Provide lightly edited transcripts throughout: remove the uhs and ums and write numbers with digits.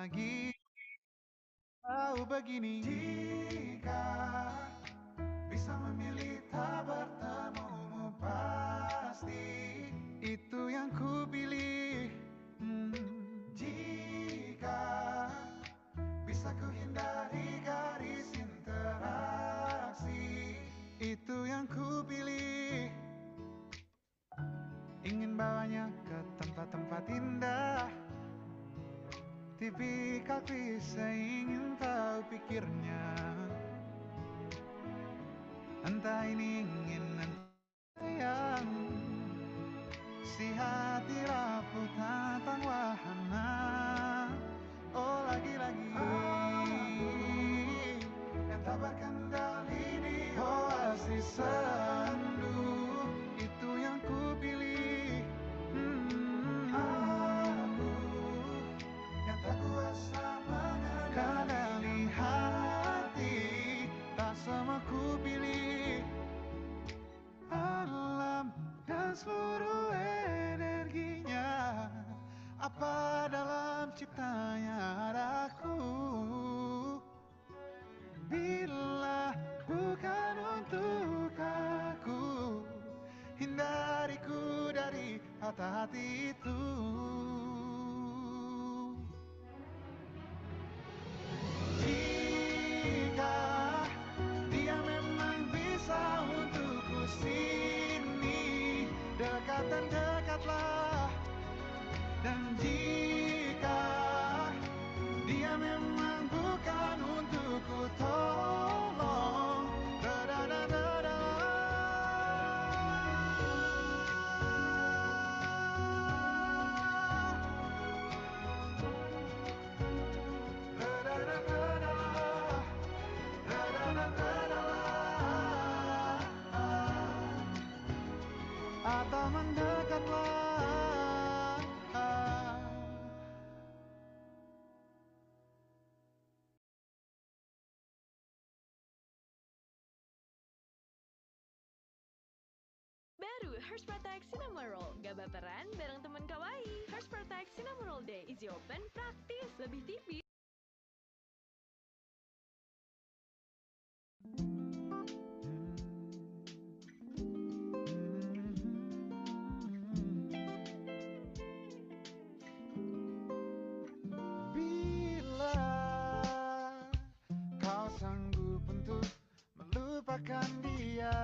lagi tahu begini. Jika bisa memilih tak bertemumu, pasti itu yang ku pilih. Jika bisa ku hindari garis interaksi, itu yang ku pilih. Ingin bawanya ke tempat-tempat indah, tipikal klise ingin tahu pikirnya. Entah ini ingin entah yang si hati rapuh tantang wahana. Oh lagi-lagi yang tak berkendali di oasis sendu, itu yang ku pilih. Aku yang tak kuasa mengendali hati, tak semua ku pilih. Alam dan seluruh energinya, apa dalam ciptanya ada aku. Bila bukan untuk aku, hindariku dari hati-hati itu. Jika dia memang bisa untukku sini, dekat dan dekatlah. Dan jika dia memang bukan untukku, tolong da-da-da-da-da. Atau mendekatlah. Baru Hersh Protect Cinnamon Roll, gak baperan bareng temen kawaii. Hersh Protect Cinnamon Roll Day, easy open, praktis, lebih tipis. Bila kau sanggup untuk melupakan dia,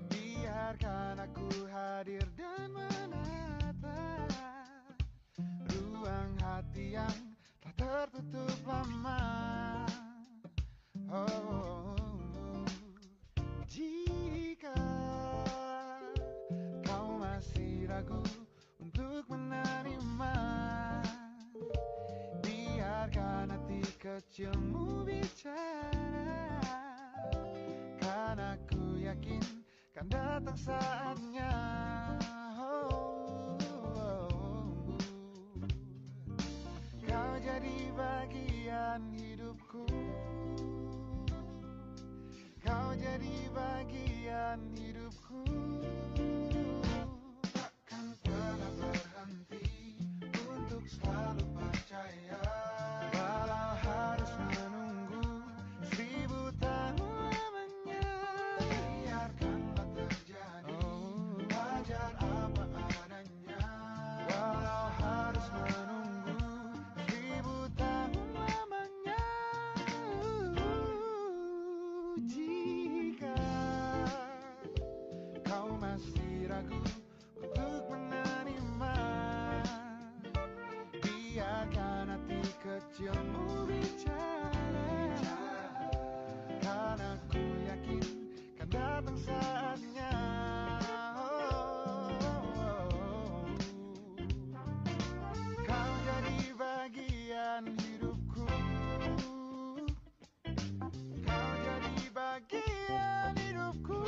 biarkan aku hadir dan menata ruang hati yang telah tertutup lama. Jika kau masih ragu untuk menerima, biarkan hati kecilmu bicara, karena aku yakin kan datang saatnya. Kau jadi bagian hidupku, kau jadi bagian hidupku. Takkan pernah berhenti untuk selalu percaya, walau harus menunggu 1000 tahun lamanya. Biarkanlah terjadi, wajar apa adanya, walau harus menunggu 1000 tahun lamanya. Jika kau masih ragu untuk menerima, biarkan hati kecilmu bicara, karena ku yakin kan datang saatnya. Kau jadi bagian hidupku, kau jadi bagian hidupku.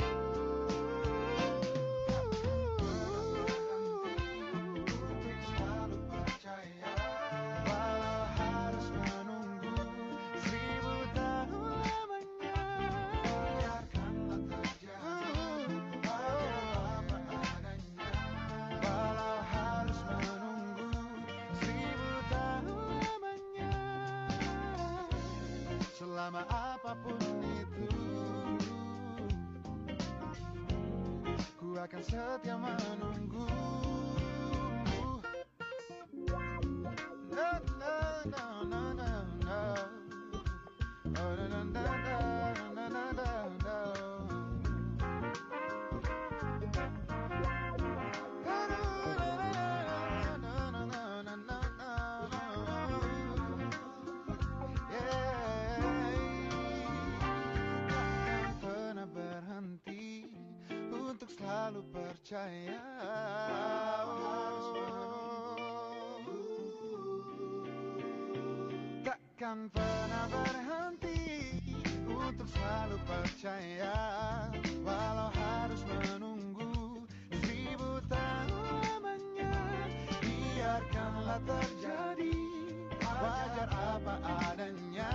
Untuk selalu percaya, walau harus menunggu 1000 tahun lamanya. Biarkanlah terjadi, wajar apa adanya, walau harus menunggu 1000 tahun selama apapun itu. Ku akan setia menunggu. No, no, no, no, no, no. Oh, no, no, no, no, no, no, no. Takkan pernah berhenti untuk selalu percaya. Takkan pernah berhenti untuk selalu percaya, walau harus menunggu 1000 tahun lamanya. Biarkanlah terjadi, wajar apa adanya,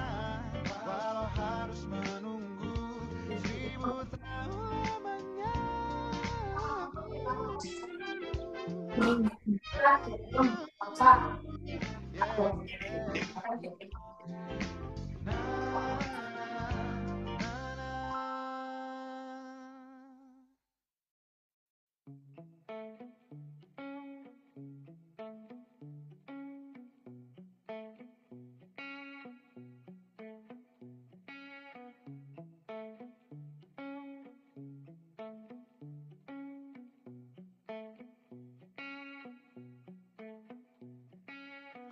walau harus menunggu 1000 tahun lamanya.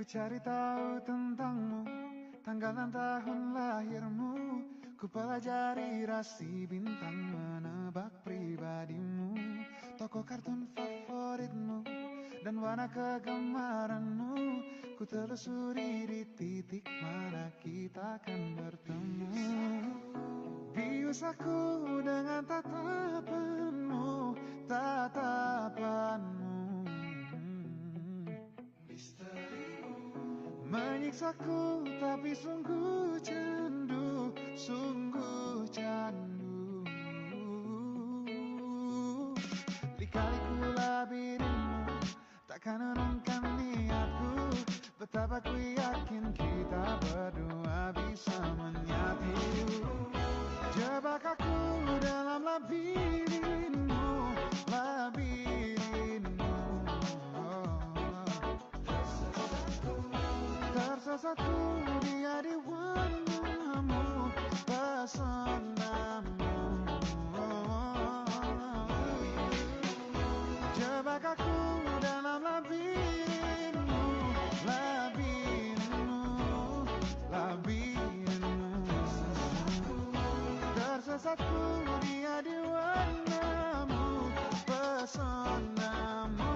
Ku cari tahu tentangmu, tanggal dan tahun lahirmu. Ku pelajari rasi bintang, menebak pribadimu, tokoh kartun favoritmu, dan warna kegemaranmu. Ku telusuri di titik mana kita akan bertemu. Bius aku dengan tatapanmu, tatapanmu. Menyiksaku tapi sungguh candu, sungguh candu. Lika-liku labirinmu takkan urungkan niatku. Betapa ku yakin kita berdua bisa menyatu. Jebak aku dalam labirinmu, labirinmu. Tersesatku dia di warnamu, pesonamu. Jebak aku dalam labirinmu, labirinmu, labirinmu. Tersesatku dia di warnamu, pesonamu.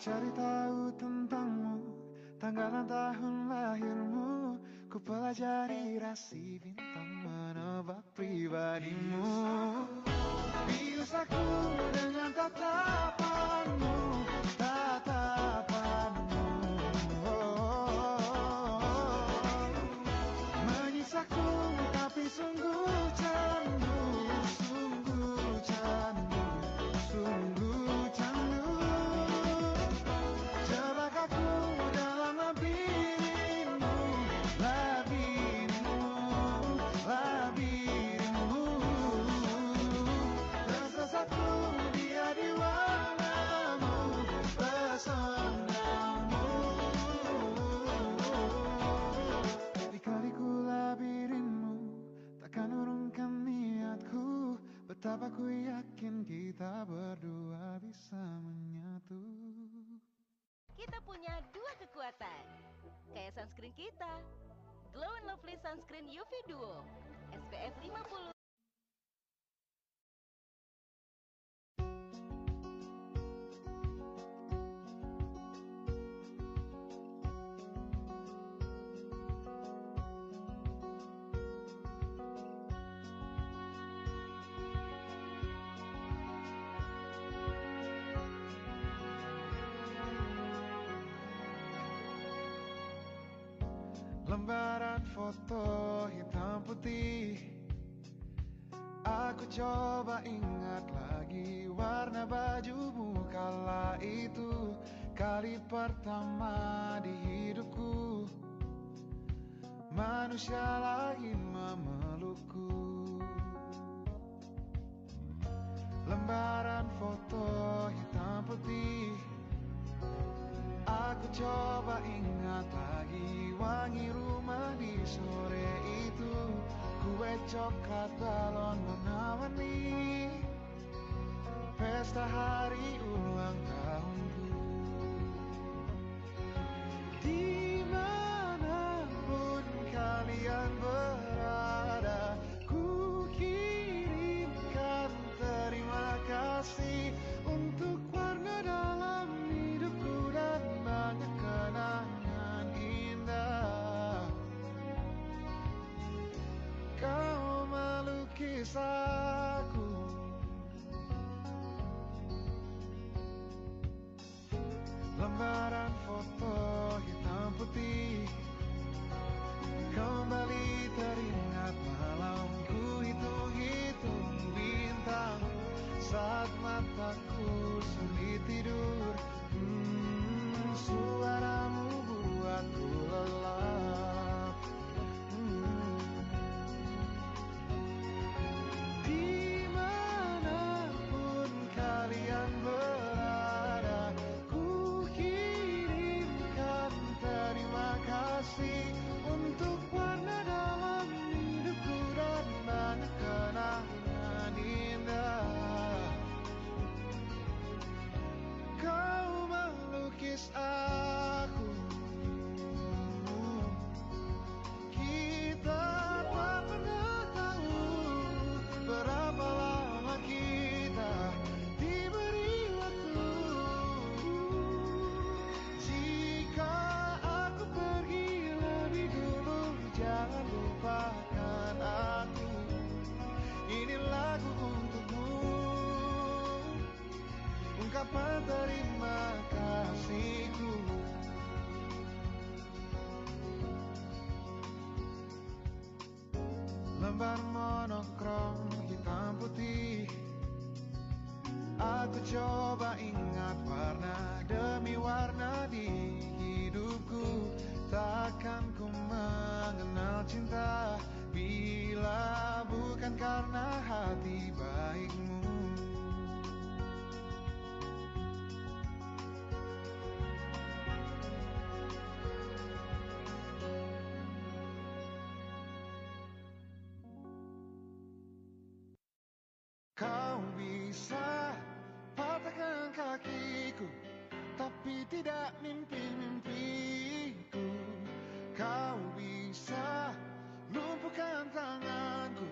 Cari tahu tentangmu, tanggal dan tahun lahirmu. Ku pelajari rasi bintang, menebak pribadimu. Bius aku dengan tatapanmu, tatapanmu. Menyiksaku tapi sungguh candu, sungguh candu, sungguh candu. Jebak aku dalam labirinmu, labirinmu, labirinmu. Tersesatku dia di warnamu, pesonamu. Lika-liku labirinmu takkan urungkan niatku. Betapa ku yakin kita berdua bisa menyatu. Kita punya 2 kekuatan. Kayak sunscreen kita, Glow and Lovely Sunscreen UV Duo, SPF 50. Lembaran foto hitam putih. Aku coba ingat lagi warna bajumu kala itu. Kali pertama di hidupku manusia lain memelukku. Lembaran foto hitam putih. Aku coba ingat lagi wangi rumah di sore itu. Kue coklat balon warna-warni, pesta hari ulang tahunku. Dimanapun kalian berada, ku kirimkan terima kasih untuk warna dalam hidupku dan banyak kenangan indah. Kau melukis aku, lembaran foto hitam putih. Kembali teringat malam ku hitung-hitung bintang saat mataku sulit tidur. Suaramu buatku lelap. Dimanapun kalian berada, ku kirimkan terima kasih untuk warna dalam hidupku dan banyak kenangan indah. Kau melukis aku, kita tak pernah tahu berapa lama kita diberi waktu. Jika aku pergi lebih dulu, jangan lupakan aku. Ini lagu untukmu, ungkapan terima kasihku. Lembar monokrom hitam putih. Aku coba ingat warna demi warna di hidupku. Takkan ku mengenal cinta bila bukan karena hati baikmu. Kau bisa patahkan kakiku, tapi tidak mimpi-mimpiku. Kau bisa lumpuhkan tanganku,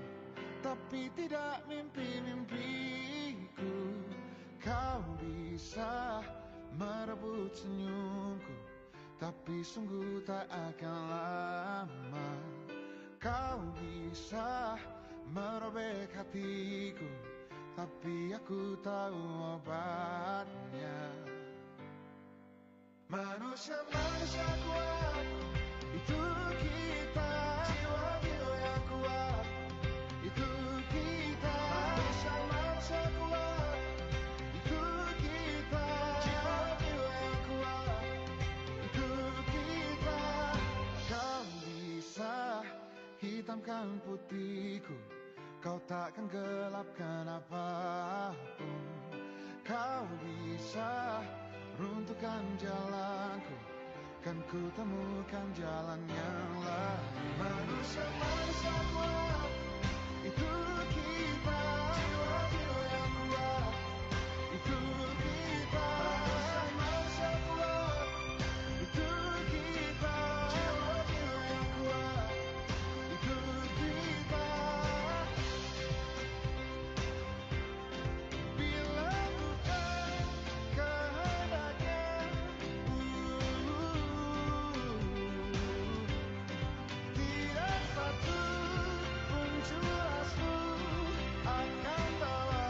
tapi tidak mimpi-mimpiku. Kau bisa merebut senyumku, tapi sungguh tak akan lama. Kau bisa merobek hatiku, tapi aku tahu obatnya. Manusia-manusia kuat, itu kita. Jiwa-jiwa yang kuat, itu kita. Manusia-manusia kuat, itu kita. Jiwa-jiwa yang kuat, itu kita. Kau bisa hitamkan putihku, kau takkan gelapkan apapun. Kau bisa runtuhkan jalanku, kan ku temukan jalan yang lain. Manusia-manusia kuat, itu kita. Jiwa-jiwa yang kuat, itu kita. Manusia-manusia kuat, itu kita. Jiwa-jiwa yang kuat, itu kita. Bila bukan kehendaknya, tidak satu pun jurasmu akan bawa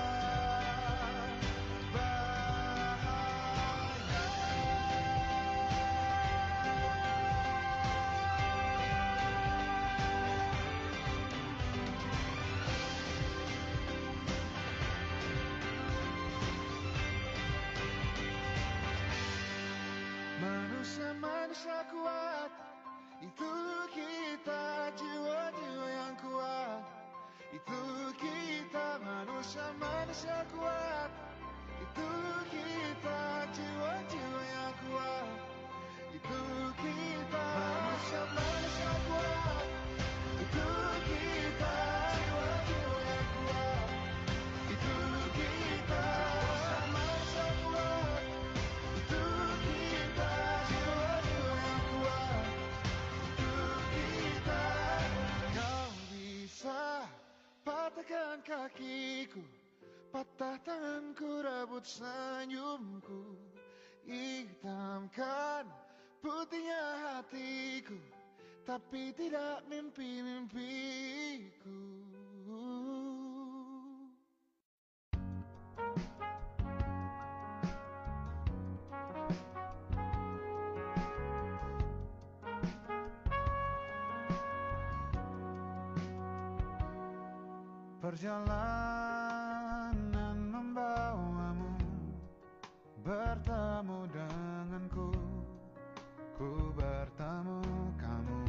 Itu kita jiwa-jiwa yang kuat. Itu kita manusia-manusia kuat. Itu kita jiwa-jiwa yang kuat. Itu kita manusia-manusia kuat. Itu kita jiwa-jiwa yang kuat. Itu kita manusia kuat. Itu kita jiwa-jiwa yang kuat. Itu kita. Kau bisa patahkan kakiku, patah tanganku, rebut senyumku, hitamkan putihnya hatiku, tapi tidak mimpi-mimpiku. Perjalanan membawamu bertemu denganku, ku bertemu kamu.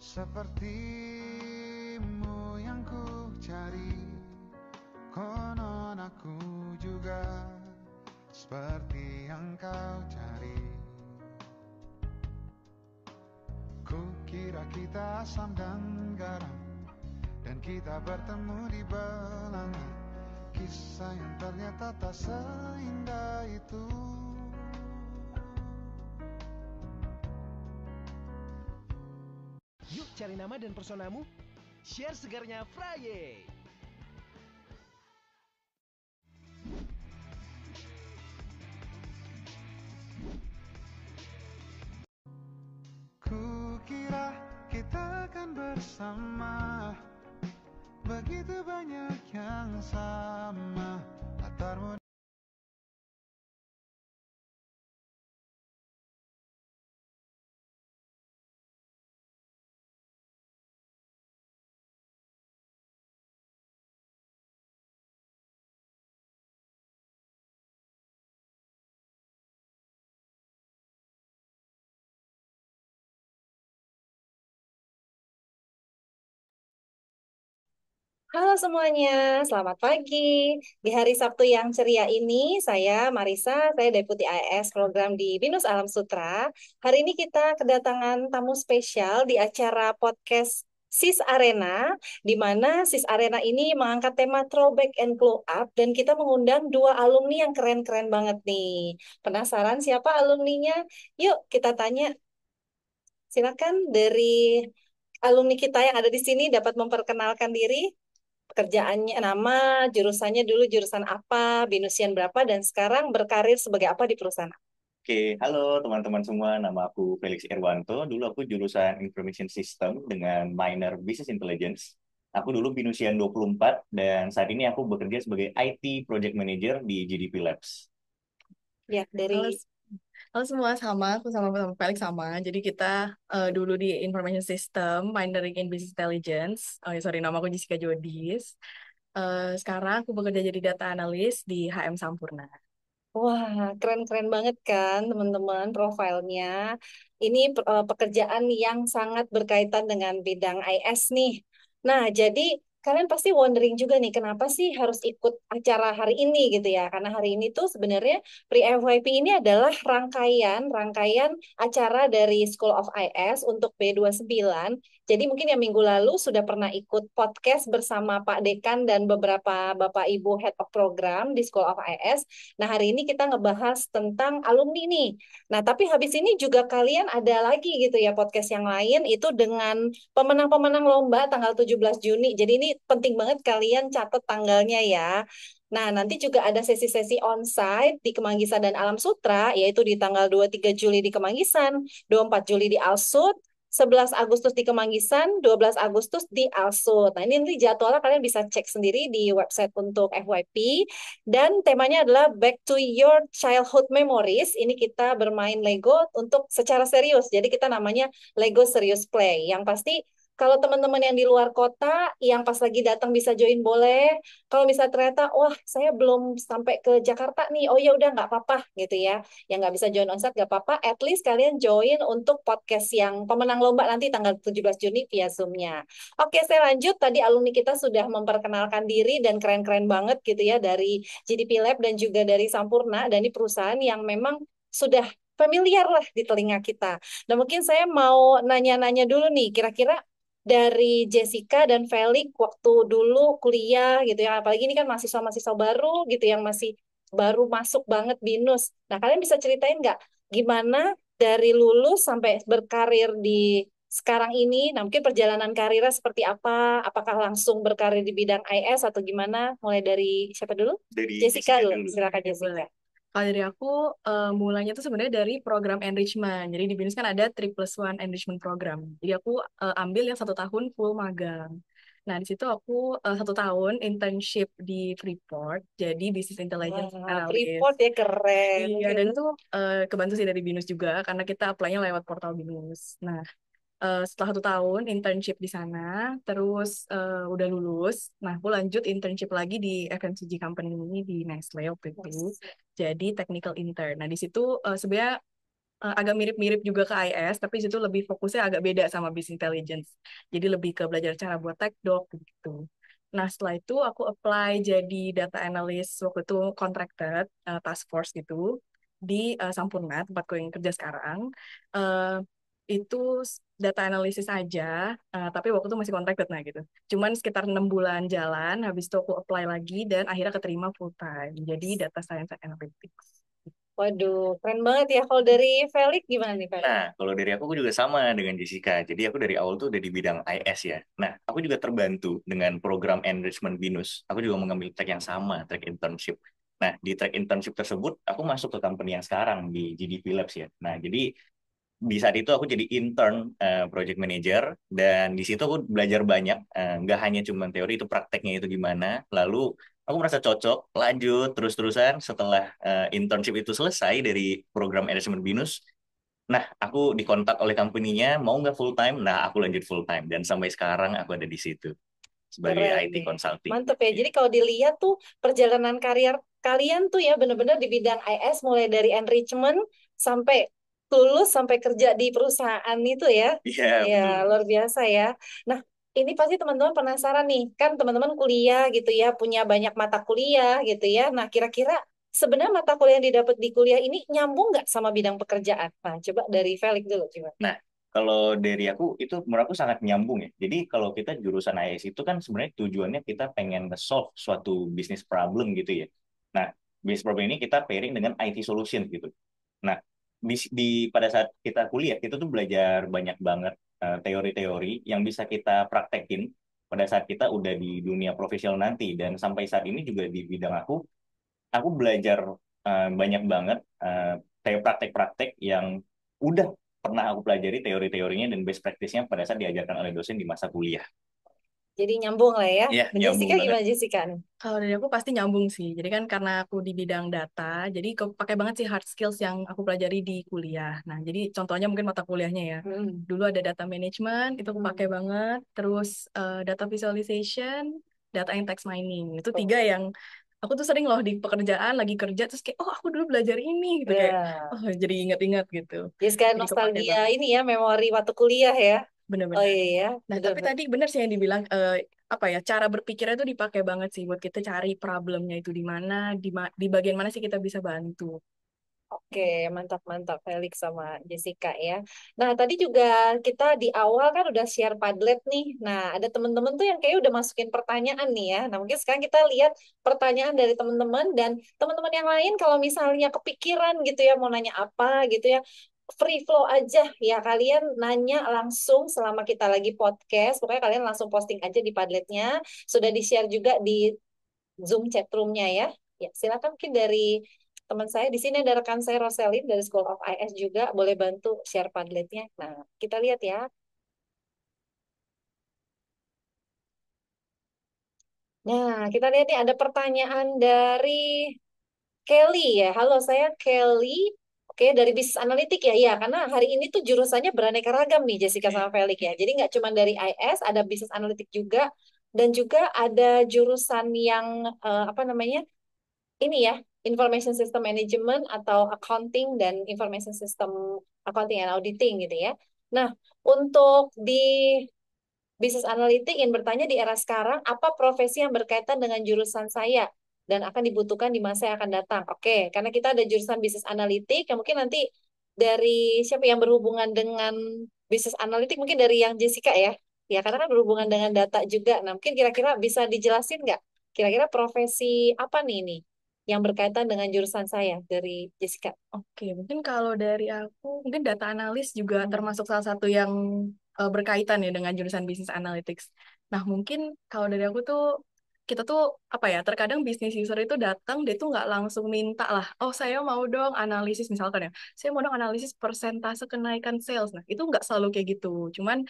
Sepertimu yang ku cari, konon aku juga seperti yang kau cari. Ku kira kita asam dan garam, dan kita bertemu di belanga. Kisah yang ternyata tak seindah itu. Yuk cari nama dan personamu, share segarnya Fraye. Ku kira kita akan bersama, begitu banyak yang sama. Latarmu Halo semuanya, selamat pagi. Di hari Sabtu yang ceria ini, saya Marisa, saya Deputi AS Program di BINUS Alam Sutra. Hari ini kita kedatangan tamu spesial di acara podcast SIS Arena, di mana SIS Arena ini mengangkat tema Throwback and Glow Up, dan kita mengundang dua alumni yang keren-keren banget nih. Penasaran siapa alumninya? Yuk kita tanya. Silakan dari alumni kita yang ada di sini dapat memperkenalkan diri. Pekerjaannya, nama, jurusannya dulu jurusan apa, binusian berapa, dan sekarang berkarir sebagai apa di perusahaan. Oke, halo teman-teman semua. Nama aku Felix Irwanto. Dulu aku jurusan Information System dengan minor Business Intelligence. Aku dulu binusian 24 dan saat ini aku bekerja sebagai IT Project Manager di GDP Labs. Ya, Halo, dari halo semua, aku sama Felix sama. Jadi kita dulu di Information System, minoring in Business Intelligence. Oh ya, sorry, nama aku Jessica Jodis. Sekarang aku bekerja jadi data analyst di HM Sampurna. Wah, keren-keren banget kan teman-teman profilnya. Ini pekerjaan yang sangat berkaitan dengan bidang IS nih. Nah, jadi kalian pasti wondering juga nih, kenapa sih harus ikut acara hari ini gitu ya? Karena hari ini tuh sebenarnya Pre-FYP ini adalah rangkaian acara dari School of IS untuk B29. Jadi mungkin yang minggu lalu sudah pernah ikut podcast bersama Pak Dekan dan beberapa Bapak Ibu Head of Program di School of IS. Nah, hari ini kita ngebahas tentang alumni nih. Nah, tapi habis ini juga kalian ada lagi gitu ya podcast yang lain itu dengan pemenang-pemenang lomba tanggal 17 Juni. Jadi ini penting banget kalian catat tanggalnya ya. Nah, nanti juga ada sesi-sesi onsite di Kemanggisan dan Alam Sutra, yaitu di tanggal 23 Juli di Kemanggisan, 24 Juli di Alsut, 11 Agustus di Kemanggisan, 12 Agustus di Alsut. Nah, ini nanti jadwalnya kalian bisa cek sendiri di website untuk FYP. Dan temanya adalah Back to Your Childhood Memories. Ini kita bermain Lego untuk secara serius. Jadi kita namanya Lego Serious Play. Yang pasti kalau teman-teman yang di luar kota, yang pas lagi datang bisa join boleh. Kalau misalnya ternyata, wah saya belum sampai ke Jakarta nih, oh ya udah nggak apa-apa gitu ya. Yang nggak bisa join onsite nggak apa-apa, at least kalian join untuk podcast yang pemenang lomba nanti tanggal 17 Juni via Zoom-nya. Oke, saya lanjut. Tadi alumni kita sudah memperkenalkan diri dan keren-keren banget gitu ya dari GDP Lab dan juga dari Sampurna. Dan ini perusahaan yang memang sudah familiar lah di telinga kita. Nah, mungkin saya mau nanya-nanya dulu nih, kira-kira dari Jessica dan Felix waktu dulu kuliah gitu ya, apalagi ini kan mahasiswa-mahasiswa baru gitu yang masih baru masuk banget BINUS. Nah, kalian bisa ceritain nggak gimana dari lulus sampai berkarir di sekarang ini? Nah, mungkin perjalanan karirnya seperti apa? Apakah langsung berkarir di bidang IS atau gimana? Mulai dari siapa dulu? Dari Jessica Jessica dulu, dulu. silakan Ya, boleh. Jessica. Kalau dari aku, mulanya tuh sebenarnya dari program enrichment. Jadi di BINUS kan ada 3+1 enrichment program. Jadi aku ambil yang 1 tahun full magang. Nah, di situ aku 1 tahun internship di Freeport, jadi Business Intelligence Wah, Analyst. Freeport ya keren. Iya, dan itu kebantu sih dari BINUS juga, karena kita apply-nya lewat portal BINUS. Nah, setelah 1 tahun internship di sana, terus udah lulus. Nah, aku lanjut internship lagi di FMCG company ini di Nestle waktu itu. Jadi technical intern. Nah, di situ sebenarnya agak mirip-mirip juga ke IS, tapi di situ lebih fokusnya agak beda sama business intelligence. Jadi lebih ke belajar cara buat tech doc gitu. Nah, setelah itu aku apply jadi data analyst waktu itu contracted task force gitu di Sampurna, tempatku yang kerja sekarang. Eh, itu data analisis aja, tapi waktu itu masih contracted nah gitu. Cuman sekitar 6 bulan jalan, habis itu aku apply lagi dan akhirnya keterima full time. Jadi data science and analytics. Waduh, keren banget ya. Kalau dari Felix gimana nih, Felix? Nah, kalau dari aku juga sama dengan Jessica. Jadi aku dari awal tuh udah di bidang IS ya. Nah, aku juga terbantu dengan program enrichment BINUS. Aku juga mengambil track yang sama, track internship. Nah, di track internship tersebut, aku masuk ke company yang sekarang di GDP Labs ya. Nah, jadi di saat itu aku jadi intern project manager dan di situ aku belajar banyak, nggak hanya cuma teori, itu prakteknya itu gimana. Lalu aku merasa cocok, lanjut terus-terusan setelah internship itu selesai dari program management BINUS. Nah, aku dikontak oleh company-nya, mau nggak full time? Nah, aku lanjut full time dan sampai sekarang aku ada di situ sebagai Keren IT nih. consulting. Mantep ya. Iya. Jadi kalau dilihat tuh perjalanan karir kalian tuh ya bener-bener di bidang IS mulai dari enrichment sampai lulus sampai kerja di perusahaan itu ya. Iya, Ya, betul. luar biasa ya. Nah, ini pasti teman-teman penasaran nih. Kan teman-teman kuliah gitu ya, punya banyak mata kuliah gitu ya. Nah, kira-kira sebenarnya mata kuliah yang didapat di kuliah ini nyambung nggak sama bidang pekerjaan? Nah, coba dari Felix dulu coba. Nah, kalau dari aku itu menurut aku sangat nyambung ya. Jadi kalau kita jurusan IS itu kan sebenarnya tujuannya kita pengen solve suatu bisnis problem gitu ya. Nah, bisnis problem ini kita pairing dengan IT solution gitu. Nah, pada saat kita kuliah kita tuh belajar banyak banget teori-teori yang bisa kita praktekin pada saat kita udah di dunia profesional nanti. Dan sampai saat ini juga di bidang aku belajar banyak banget praktek-praktek yang udah pernah aku pelajari teori-teorinya dan best practice-nya pada saat diajarkan oleh dosen di masa kuliah. Jadi nyambung lah ya. Iya, Nah, nyambung Jessica banget. gimana Jessica? Kalau dari aku pasti nyambung sih. Jadi kan karena aku di bidang data, jadi pakai banget sih hard skills yang aku pelajari di kuliah. Nah, jadi contohnya mungkin mata kuliahnya ya. Hmm. Dulu ada data management, itu aku pakai banget. Terus data visualization, data and text mining. Itu 3 yang aku tuh sering loh di pekerjaan lagi kerja terus kayak oh aku dulu belajar ini gitu kayak Ya. oh jadi ingat-ingat gitu. Jadi sekarang Jadi kepake nostalgia banget. ini ya, memori waktu kuliah ya. Oh Bener-bener. iya, Nah, tapi benar-benar. tadi benar sih yang dibilang apa ya cara berpikirnya itu dipakai banget sih buat kita cari problemnya itu di mana, di bagian mana sih kita bisa bantu. Oke, mantap-mantap Felix sama Jessica ya. Nah, tadi juga kita di awal kan udah share Padlet nih. Nah, ada teman-teman tuh yang kayak udah masukin pertanyaan nih ya. Nah, mungkin sekarang kita lihat pertanyaan dari teman-teman dan teman-teman yang lain kalau misalnya kepikiran gitu ya mau nanya apa gitu ya. Free flow aja ya kalian nanya langsung selama kita lagi podcast. Pokoknya kalian langsung posting aja di Padletnya. Sudah di-share juga di Zoom chat room-nya ya. Ya, silakan mungkin dari teman saya di sini ada rekan saya Roselin dari School of IS juga boleh bantu share Padletnya. Nah, kita lihat ya. Nah, kita lihat nih ada pertanyaan dari Kelly ya. Halo, saya Kelly. Oke, dari bisnis analitik ya, iya. Karena hari ini tuh jurusannya beraneka ragam nih, Jessica sama Felix ya. Jadi nggak cuma dari IS, ada bisnis analitik juga, dan juga ada jurusan yang apa namanya, ini ya, Information System Management atau Accounting dan Information System Accounting and Auditing gitu ya. Nah, untuk di bisnis analitik ingin bertanya di era sekarang, apa profesi yang berkaitan dengan jurusan saya dan akan dibutuhkan di masa yang akan datang? Oke, karena kita ada jurusan bisnis analitik, yang mungkin nanti dari siapa yang berhubungan dengan bisnis analitik, mungkin dari yang Jessica ya. Ya, karena kan berhubungan dengan data juga. Nah, mungkin kira-kira bisa dijelasin nggak? Kira-kira profesi apa nih ini yang berkaitan dengan jurusan saya dari Jessica? Oke, mungkin kalau dari aku, mungkin data analis juga Hmm. termasuk salah satu yang berkaitan ya dengan jurusan bisnis analytics. Nah, mungkin kalau dari aku tuh, kita tuh, apa ya, terkadang bisnis user itu datang, dia tuh nggak langsung minta lah, oh saya mau dong analisis, misalkan ya, saya mau dong analisis persentase kenaikan sales. Nah, itu nggak selalu kayak gitu. Cuman,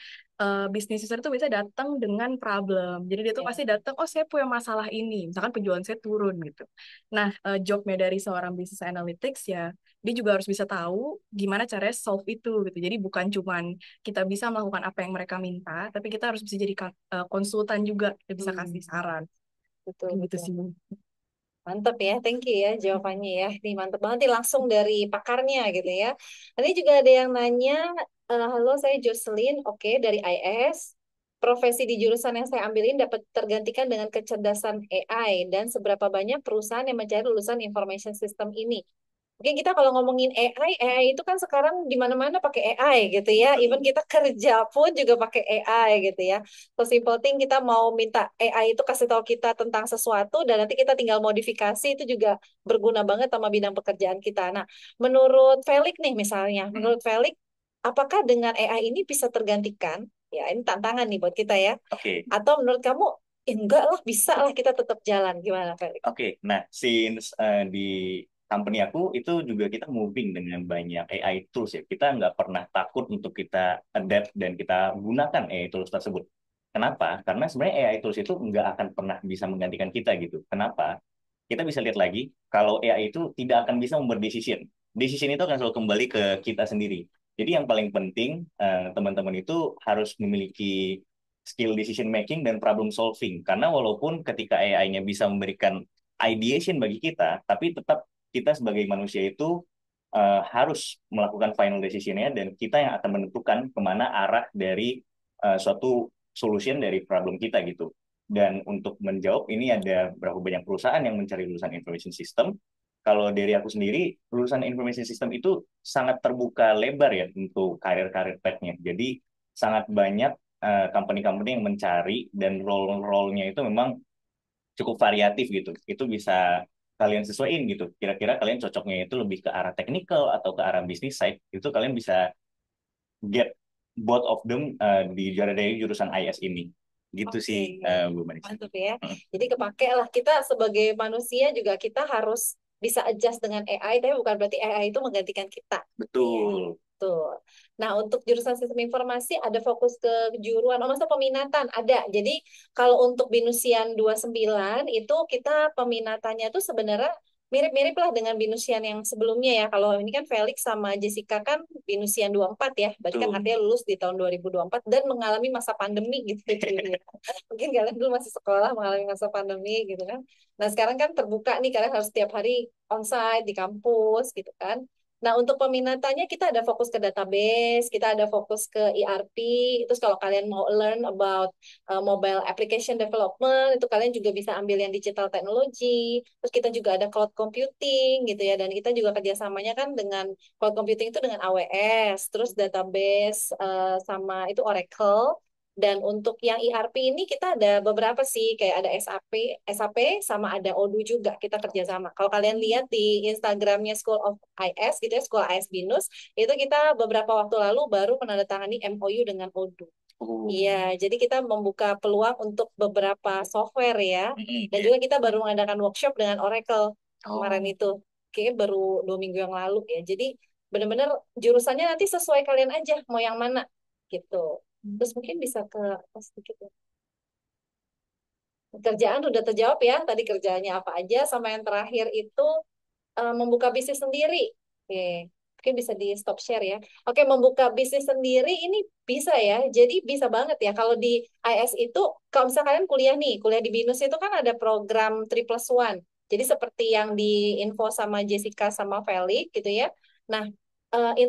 bisnis user itu bisa datang dengan problem. Jadi dia tuh Ya. pasti datang, oh saya punya masalah ini, misalkan penjualan saya turun gitu. Nah, jobnya dari seorang bisnis analytics ya, dia juga harus bisa tahu gimana caranya solve itu gitu. Jadi bukan cuman kita bisa melakukan apa yang mereka minta, tapi kita harus bisa jadi konsultan juga, kita bisa kasih Hmm. saran. Betul, Gitu betul. sih. Mantap ya, thank you ya jawabannya ya. Ini mantap banget nih langsung dari pakarnya gitu ya. Tadi juga ada yang nanya, halo saya Jocelyn, oke dari IS. Profesi di jurusan yang saya ambilin dapat tergantikan dengan kecerdasan AI dan seberapa banyak perusahaan yang mencari lulusan information system ini. Mungkin kita kalau ngomongin AI itu kan sekarang di mana-mana pakai AI gitu ya. Even kita kerja pun juga pakai AI gitu ya. So simple thing kita mau minta AI itu kasih tahu kita tentang sesuatu dan nanti kita tinggal modifikasi itu juga berguna banget sama bidang pekerjaan kita. Nah, menurut Felix nih misalnya, menurut Felix, apakah dengan AI ini bisa tergantikan? Ya, ini tantangan nih buat kita ya. Oke. Atau menurut kamu, enggak lah, bisa lah kita tetap jalan. Gimana, Felix? Oke, nah, since di company aku itu juga kita moving dengan banyak AI tools ya. Kita nggak pernah takut untuk kita adapt dan kita gunakan AI tools tersebut. Kenapa? Karena sebenarnya AI tools itu nggak akan pernah bisa menggantikan kita gitu. Kenapa? Kita bisa lihat lagi, kalau AI itu tidak akan bisa membuat decision. Decision itu akan selalu kembali ke kita sendiri. Jadi yang paling penting, teman-teman itu harus memiliki skill decision making dan problem solving. Karena walaupun ketika AI-nya bisa memberikan ideation bagi kita, tapi tetap kita sebagai manusia itu harus melakukan final decision-nya dan kita yang akan menentukan kemana arah dari suatu solution dari problem kita gitu. Dan untuk menjawab ini ada berapa banyak perusahaan yang mencari lulusan information system. Kalau dari aku sendiri, lulusan information system itu sangat terbuka lebar ya untuk karir-karir path-nya. Jadi sangat banyak company-company yang mencari dan role-role-nya itu memang cukup variatif gitu. Itu bisa kalian sesuaiin gitu. Kira-kira kalian cocoknya itu lebih ke arah technical atau ke arah business side. Itu kalian bisa get both of them dari jurusan IS ini. Gitu Oke, sih, Bu Manisa. mantap ya. Jadi kepake lah kita sebagai manusia juga kita harus bisa adjust dengan AI, tapi bukan berarti AI itu menggantikan kita. Iya, Betul. betul. Nah, untuk jurusan sistem informasi ada fokus ke kejuruan, oh masa peminatan ada. Jadi kalau untuk Binusian 29 itu kita peminatannya tuh sebenarnya mirip-mirip lah dengan Binusian yang sebelumnya ya. Kalau ini kan Felix sama Jessica kan Binusian 24 ya. Berarti kan Betul. artinya lulus di tahun 2024 dan mengalami masa pandemi gitu. Mungkin kalian dulu masih sekolah mengalami masa pandemi gitu kan. Nah sekarang kan terbuka nih kalian harus setiap hari onsite di kampus gitu kan. Nah untuk peminatannya kita ada fokus ke database, kita ada fokus ke ERP. Terus kalau kalian mau learn about mobile application development itu kalian juga bisa ambil yang digital technology. Terus kita juga ada cloud computing gitu ya. Dan kita juga kerjasamanya kan dengan cloud computing itu dengan AWS, terus database sama itu Oracle. Dan untuk yang ERP ini kita ada beberapa sih, kayak ada SAP sama ada Odoo juga kita kerjasama. Kalau kalian lihat di Instagramnya School of IS gitu ya, School IS Binus, itu kita beberapa waktu lalu baru menandatangani MOU dengan Odoo. Oh. Iya, jadi kita membuka peluang untuk beberapa software ya. Dan Iya. juga kita baru mengadakan workshop dengan Oracle kemarin Oh. itu. Kayaknya baru 2 minggu yang lalu ya. Jadi benar-benar jurusannya nanti sesuai kalian aja mau yang mana gitu. Terus mungkin bisa ke apa sedikit ya. Kerjaan udah terjawab ya. Tadi kerjaannya apa aja. Sama yang terakhir itu membuka bisnis sendiri. Oke. Oke, bisa di stop share ya. Oke, membuka bisnis sendiri ini bisa ya. Jadi bisa banget ya. Kalau di IS itu, kalau misalnya kalian kuliah nih, kuliah di BINUS itu kan ada program 3+1. Jadi seperti yang di info sama Jessica sama Felix gitu ya. Nah,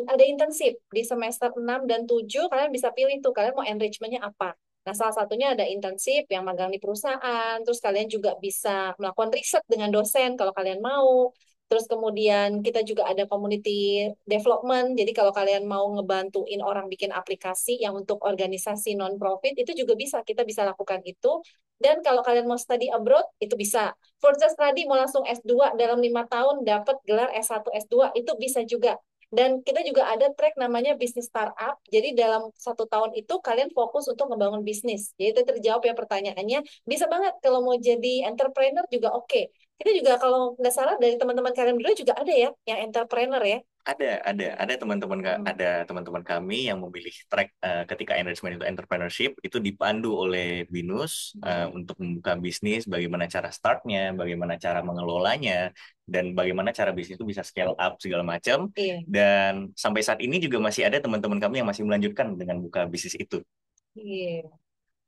ada internship di semester 6 dan 7 kalian bisa pilih tuh kalian mau enrichment-nya apa. Nah, salah satunya ada internship yang magang di perusahaan, terus kalian juga bisa melakukan riset dengan dosen kalau kalian mau. Terus kemudian kita juga ada community development. Jadi kalau kalian mau ngebantuin orang bikin aplikasi yang untuk organisasi non-profit, itu juga bisa. Kita bisa lakukan itu. Dan kalau kalian mau study abroad, itu bisa. Further study mau langsung S2 dalam 5 tahun, dapat gelar S1, S2, itu bisa juga. Dan kita juga ada track namanya bisnis startup. Jadi dalam 1 tahun itu kalian fokus untuk ngebangun bisnis. Jadi itu terjawab ya pertanyaannya. Bisa banget kalau mau jadi entrepreneur juga oke. Kita juga kalau nggak salah dari teman-teman kalian dulu juga ada ya yang entrepreneur ya. Ada teman-teman Hmm. ada teman-teman kami yang memilih track ketika enrichment itu entrepreneurship itu dipandu oleh BINUS untuk membuka bisnis, bagaimana cara startnya, bagaimana cara mengelolanya, dan bagaimana cara bisnis itu bisa scale up segala macam. Iya, Dan sampai saat ini juga masih ada teman-teman kami yang masih melanjutkan dengan buka bisnis itu. iya.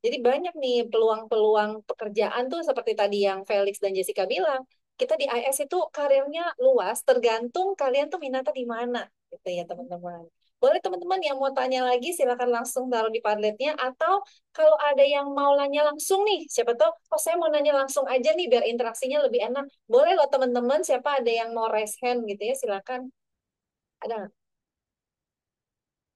Jadi banyak nih peluang-peluang pekerjaan tuh seperti tadi yang Felix dan Jessica bilang. Kita di IS itu karirnya luas, tergantung kalian tuh minatnya di mana, gitu ya teman-teman. Boleh teman-teman yang mau tanya lagi, silakan langsung taruh di Padletnya. Atau kalau ada yang mau nanya langsung nih, siapa tahu, oh saya mau nanya langsung aja nih biar interaksinya lebih enak. Boleh loh teman-teman, siapa ada yang mau raise hand gitu ya, silakan. Ada nggak?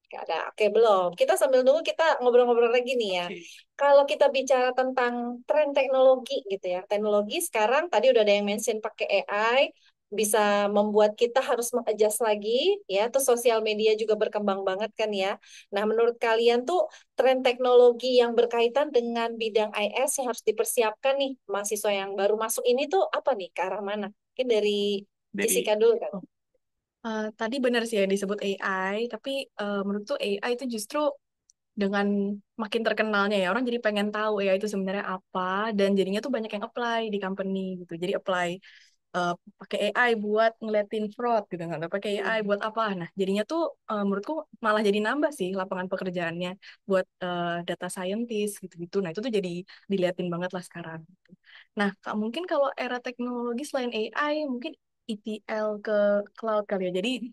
Nggak ada. Oke, belum. Kita sambil nunggu kita ngobrol-ngobrol lagi nih ya. Oke. Kalau kita bicara tentang tren teknologi gitu ya. Teknologi sekarang tadi udah ada yang mention pakai AI bisa membuat kita harus mengadjust lagi ya. Terus sosial media juga berkembang banget kan ya. Nah, menurut kalian tuh tren teknologi yang berkaitan dengan bidang IS yang harus dipersiapkan nih mahasiswa yang baru masuk ini tuh apa nih ke arah mana? Mungkin dari Dari Jessica dulu kan. Tadi benar sih yang disebut AI, tapi menurutku AI itu justru dengan makin terkenalnya ya orang jadi pengen tahu AI itu sebenarnya apa dan jadinya tuh banyak yang apply di company gitu. Jadi apply pakai AI buat ngeliatin fraud gitu kan, atau pakai AI buat apa. Nah, jadinya tuh menurutku malah jadi nambah sih lapangan pekerjaannya buat data scientist gitu-gitu. Nah, itu tuh jadi diliatin banget lah sekarang. Nah, mungkin kalau era teknologi selain AI, mungkin ETL ke cloud kali ya. Jadi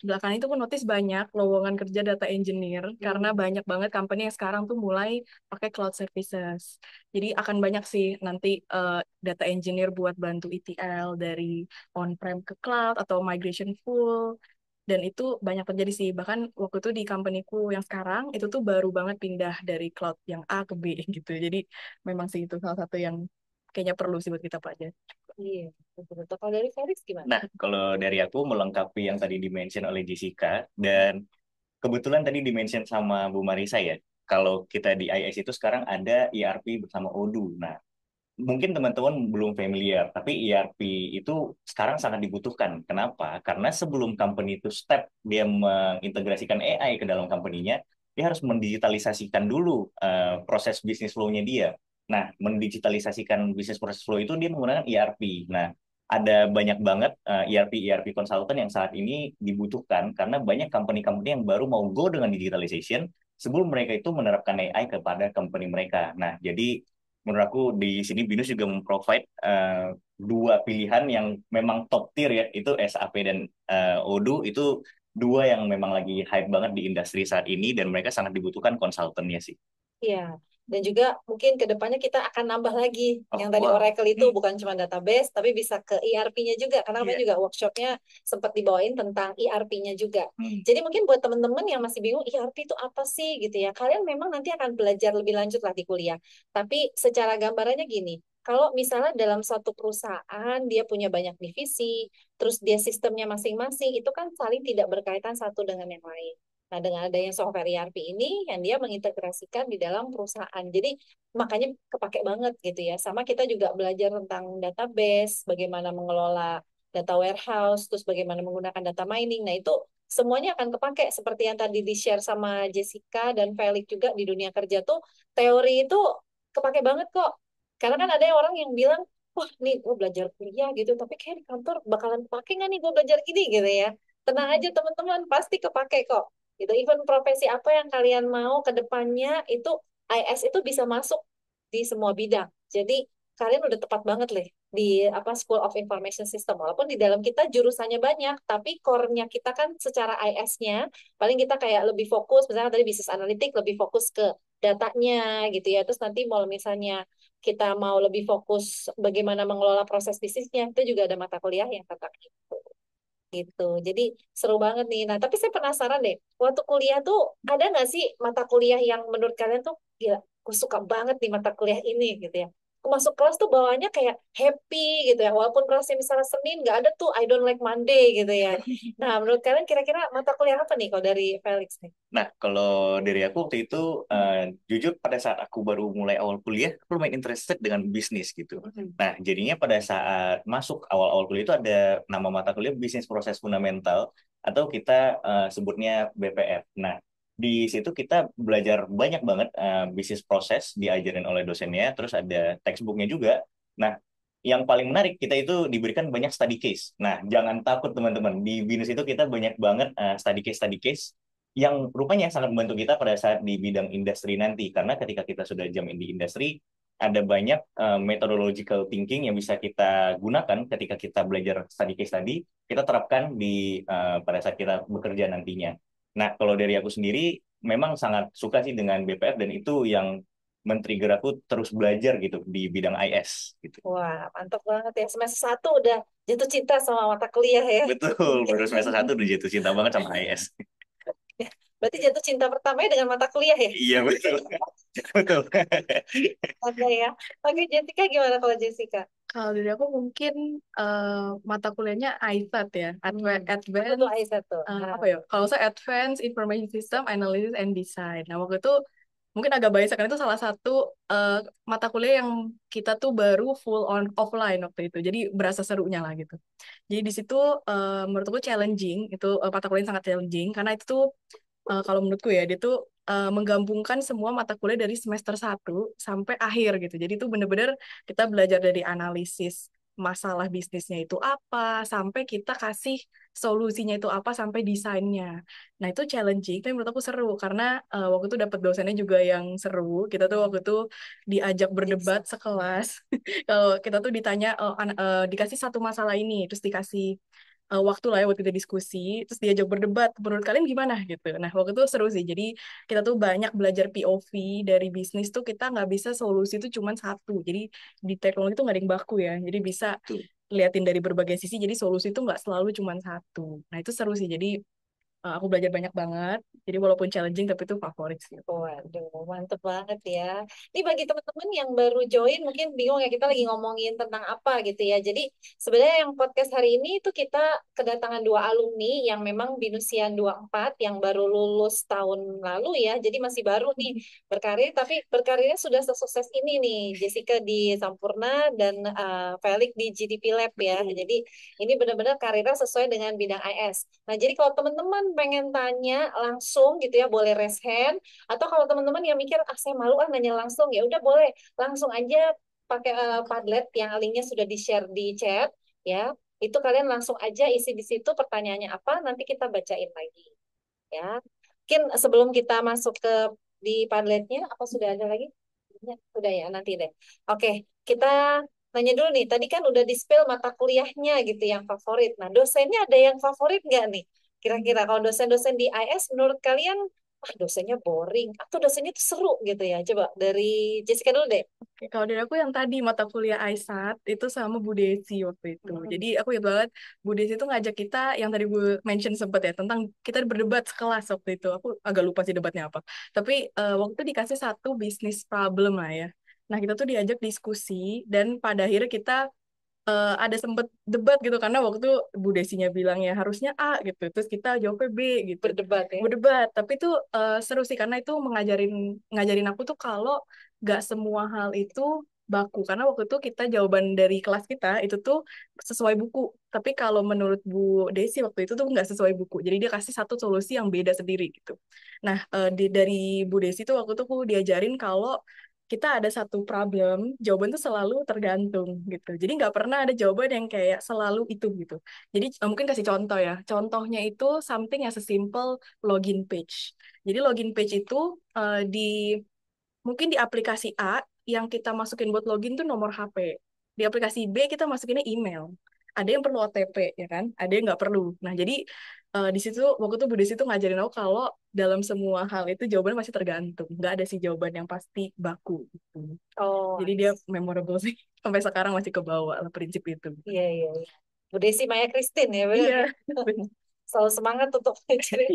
belakangan itu pun notice banyak lowongan kerja data engineer karena banyak banget company yang sekarang tuh mulai pakai cloud services. Jadi akan banyak sih nanti data engineer buat bantu ETL dari on-prem ke cloud atau migration full. Dan itu banyak terjadi sih. Bahkan waktu itu di companyku yang sekarang itu tuh baru banget pindah dari cloud yang A ke B gitu. Jadi memang sih itu salah satu yang kayaknya perlu sih buat kita pelajari. Iya, betul-betul. Kalau dari Felix gimana? Nah, kalau dari aku melengkapi yang tadi dimention oleh Jessica, dan kebetulan tadi dimention sama Bu Marisa ya, kalau kita di IS itu sekarang ada ERP bersama Odoo. Nah, mungkin teman-teman belum familiar, tapi ERP itu sekarang sangat dibutuhkan. Kenapa? Karena sebelum company itu step dia mengintegrasikan AI ke dalam company-nya, dia harus mendigitalisasikan dulu proses bisnis flow-nya dia. Nah, mendigitalisasikan bisnis proses flow itu dia menggunakan ERP. Nah, ada banyak banget ERP consultant yang saat ini dibutuhkan karena banyak company-company yang baru mau go dengan digitalization sebelum mereka itu menerapkan AI kepada company mereka. Nah, jadi menurut aku di sini BINUS juga memprovide dua pilihan yang memang top tier ya, itu SAP dan Odoo itu dua yang memang lagi hype banget di industri saat ini dan mereka sangat dibutuhkan konsultannya sih. Iya, dan juga mungkin ke depannya kita akan nambah lagi Oh, yang tadi wow. Oracle itu bukan cuma database, tapi bisa ke ERP-nya juga. Karena kemarin Iya. juga workshopnya sempat dibawain tentang ERP-nya juga. Hmm. Jadi mungkin buat teman-teman yang masih bingung ERP itu apa sih gitu ya, kalian memang nanti akan belajar lebih lanjut lah di kuliah. Tapi secara gambarannya gini, kalau misalnya dalam suatu perusahaan dia punya banyak divisi, terus dia sistemnya masing-masing, itu kan saling tidak berkaitan satu dengan yang lain. Nah, dengan adanya software ERP ini yang dia mengintegrasikan di dalam perusahaan. Jadi makanya kepake banget gitu ya. Sama kita juga belajar tentang database, bagaimana mengelola data warehouse, terus bagaimana menggunakan data mining. Nah, itu semuanya akan kepake seperti yang tadi di-share sama Jessica dan Felix juga di dunia kerja tuh teori itu kepake banget kok. Karena kan ada orang yang bilang, wah nih gue belajar kuliah gitu, tapi kayak di kantor bakalan pakai nggak nih gue belajar gini gitu ya. tenang aja teman-teman, pasti kepake kok. Gitu. Even profesi apa yang kalian mau ke depannya itu IS itu bisa masuk di semua bidang. Jadi kalian udah tepat banget leh di apa School of Information System. Walaupun di dalam kita jurusannya banyak, tapi core-nya kita kan secara IS-nya paling kita kayak lebih fokus, misalnya tadi bisnis analitik lebih fokus ke datanya gitu ya. Terus nanti mau misalnya kita mau lebih fokus bagaimana mengelola proses bisnisnya, itu juga ada mata kuliah yang tentang itu gitu. Jadi seru banget nih. Nah, tapi saya penasaran deh, waktu kuliah tuh ada nggak sih mata kuliah yang menurut kalian tuh gila, aku suka banget di mata kuliah ini gitu ya. Aku masuk kelas tuh bawaannya kayak happy gitu ya. Walaupun kelasnya misalnya Senin nggak ada tuh I don't like Monday gitu ya. Nah, menurut kalian kira-kira mata kuliah apa nih kalau dari Felix nih? Nah, kalau dari aku waktu itu, jujur pada saat aku baru mulai awal kuliah, aku lumayan interested dengan bisnis gitu. Nah, jadinya pada saat masuk awal-awal kuliah itu ada nama mata kuliah Bisnis Proses Fundamental, atau kita sebutnya BPF. Nah, di situ kita belajar banyak banget bisnis proses diajarin oleh dosennya, terus ada textbooknya juga. Nah, yang paling menarik kita itu diberikan banyak study case. Nah, jangan takut teman-teman, di BINUS itu kita banyak banget study case yang rupanya sangat membantu kita pada saat di bidang industri nanti. Karena ketika kita sudah jam di industri, ada banyak methodological thinking yang bisa kita gunakan ketika kita belajar study case tadi, kita terapkan di pada saat kita bekerja nantinya. Nah, kalau dari aku sendiri, memang sangat suka sih dengan BPF, dan itu yang men-trigger aku terus belajar gitu di bidang IS gitu. Wah, mantap banget ya. Semester satu udah jatuh cinta sama mata kuliah ya. Betul, baru semester 1 udah jatuh cinta banget sama IS. Berarti jatuh cinta pertamanya dengan mata kuliah ya? Iya, betul. Betul. Oke ya. Oke, Jessica gimana kalau Jessica? Kalau dari aku mungkin mata kuliahnya ISAT ya, Apa Advanced tuh Aisyah tuh? apa ya? Kalau saya Advanced Information System Analysis and Design. Nah waktu itu mungkin agak bias karena itu salah satu mata kuliah yang kita tuh baru full on offline waktu itu. Jadi berasa serunya lah gitu. Jadi di situ menurut aku challenging, itu mata kuliah yang sangat challenging karena itu tuh kalau menurutku ya dia tuh menggabungkan semua mata kuliah dari semester 1 sampai akhir gitu. Jadi itu bener-bener kita belajar dari analisis masalah bisnisnya itu apa, sampai kita kasih solusinya itu apa, sampai desainnya. Nah itu challenging, tapi menurut aku seru, karena waktu itu dapat dosennya juga yang seru. Kita tuh waktu itu diajak berdebat sekelas. Kalau kita tuh ditanya, dikasih satu masalah ini, terus dikasih waktu lah ya buat kita diskusi, terus diajak berdebat, menurut kalian gimana gitu. Nah, waktu itu seru sih. Jadi kita tuh banyak belajar POV dari bisnis tuh kita nggak bisa solusi itu cuma satu. Jadi di teknologi itu nggak ada yang baku ya. Jadi bisa liatin dari berbagai sisi, jadi solusi itu nggak selalu cuma satu. Nah, itu seru sih. Jadi aku belajar banyak banget. Jadi walaupun challenging, tapi itu favorit sih. Waduh, mantep banget ya. Ini bagi teman-teman yang baru join mungkin bingung ya kita lagi ngomongin tentang apa gitu ya. Jadi sebenarnya yang podcast hari ini itu kita kedatangan dua alumni yang memang Binusian 24 yang baru lulus tahun lalu ya. Jadi masih baru nih berkarir, tapi berkarirnya sudah sukses ini nih. Jessica di Sampurna dan Felix di GDP Lab ya. Jadi ini benar-benar karirnya sesuai dengan bidang IS. Nah, jadi kalau teman-teman pengen tanya langsung gitu ya, boleh raise hand. Atau kalau teman-teman yang mikir, ah saya malu nanya langsung, ya udah boleh langsung aja pakai Padlet yang linknya sudah di-share di chat ya. Itu kalian langsung aja isi di situ pertanyaannya apa, nanti kita bacain lagi ya. Mungkin sebelum kita masuk ke di Padletnya, apa sudah ada lagi? Udah ya, nanti deh. Oke, kita nanya dulu nih. Tadi kan udah di-spill mata kuliahnya gitu yang favorit. Nah, dosennya ada yang favorit nggak nih? Kira-kira kalau dosen-dosen di IS menurut kalian, ah dosennya boring atau dosennya tuh seru gitu ya? Coba dari Jessica dulu deh. Oke, kalau dari aku yang tadi mata kuliah ISAT itu sama Bu Desi waktu itu. Jadi aku ingat banget Bu Desi itu ngajak kita yang tadi gue mention sempat ya tentang kita berdebat sekelas waktu itu. Aku agak lupa sih debatnya apa. Tapi waktu itu dikasih satu bisnis problem lah ya. Nah kita tuh diajak diskusi dan pada akhirnya kita ada sempet debat gitu karena waktu Bu Desinya bilang ya harusnya A gitu. Terus kita jawabnya B gitu. Berdebat ya. Berdebat. Tapi itu seru sih karena itu ngajarin aku tuh kalau gak semua hal itu baku karena waktu itu kita jawaban dari kelas kita itu tuh sesuai buku tapi kalau menurut Bu Desi waktu itu tuh nggak sesuai buku jadi dia kasih satu solusi yang beda sendiri gitu. Nah dari Bu Desi tuh waktu itu aku diajarin kalau kita ada satu problem, jawaban tuh selalu tergantung gitu. Jadi nggak pernah ada jawaban yang kayak selalu itu gitu. Jadi mungkin kasih contoh ya. Contohnya itu something as a simple login page. Jadi login page itu mungkin di aplikasi A yang kita masukin buat login tuh nomor HP. Di aplikasi B kita masukinnya email. Ada yang perlu OTP ya kan? Ada yang nggak perlu. Nah jadi di situ waktu itu Bu Desi tuh ngajarin aku kalau dalam semua hal itu jawabannya masih tergantung. Nggak ada sih jawaban yang pasti baku gitu. Oh, Jadi dia memorable sih. Sampai sekarang masih kebawa lah prinsip itu. iya, iya, iya. Bu Desi Maya Christine ya, benar. Iya, benar. Selalu semangat untuk ngajarin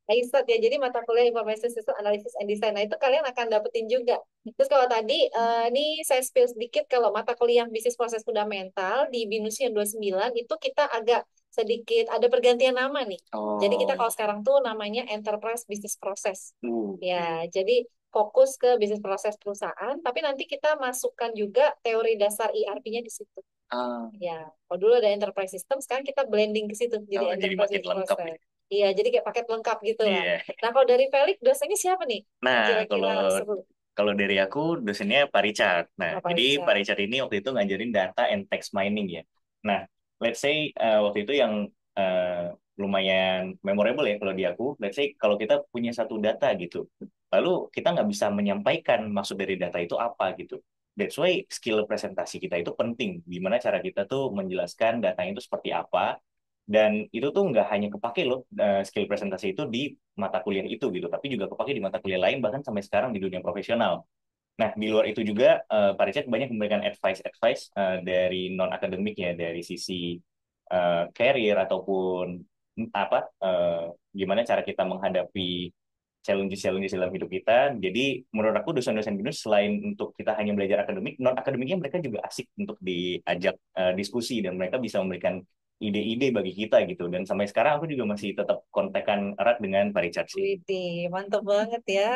ISAT ya. Jadi mata kuliah Information System Analysis and Design. Nah, itu kalian akan dapetin juga. Terus kalau tadi, ini saya spill sedikit kalau mata kuliah bisnis proses fundamental di BINUS yang 29 itu kita agak sedikit ada pergantian nama nih. Jadi kita Oh, kalau sekarang tuh namanya Enterprise Business Process. uh, Ya, jadi fokus ke bisnis proses perusahaan, tapi nanti kita masukkan juga teori dasar ERP-nya di situ. ah, Ya, kalau dulu ada enterprise system, sekarang kita blending ke situ jadi jadi enterprise makin business lengkap ya. process. Iya, jadi kayak paket lengkap gitu lah. Iya. Nah, kalau dari Felix dosennya siapa nih? Yang Nah, kira-kira kalau seru. kalau dari aku dosennya Pak Richard. Nah, Apa jadi Richard? Pak Richard ini waktu itu ngajarin data and text mining ya. Nah, let's say waktu itu yang eh, lumayan memorable ya kalau di aku. Let's say kalau kita punya satu data gitu, lalu kita nggak bisa menyampaikan maksud dari data itu apa gitu. That's why skill presentasi kita itu penting. Gimana cara kita tuh menjelaskan datanya itu seperti apa, dan itu tuh nggak hanya kepake loh skill presentasi itu di mata kuliah itu gitu, tapi juga kepake di mata kuliah lain bahkan sampai sekarang di dunia profesional. Nah, di luar itu juga Pak Richard banyak memberikan advice-advice dari non akademik ya, dari sisi career ataupun apa gimana cara kita menghadapi challenges-challenges dalam hidup kita. Jadi menurut aku dosen-dosen BINUS selain untuk kita hanya belajar akademik, non akademiknya mereka juga asik untuk diajak diskusi dan mereka bisa memberikan ide-ide bagi kita gitu. Dan sampai sekarang aku juga masih tetap kontekan erat dengan Pak Richard sih. Widih, mantap banget ya.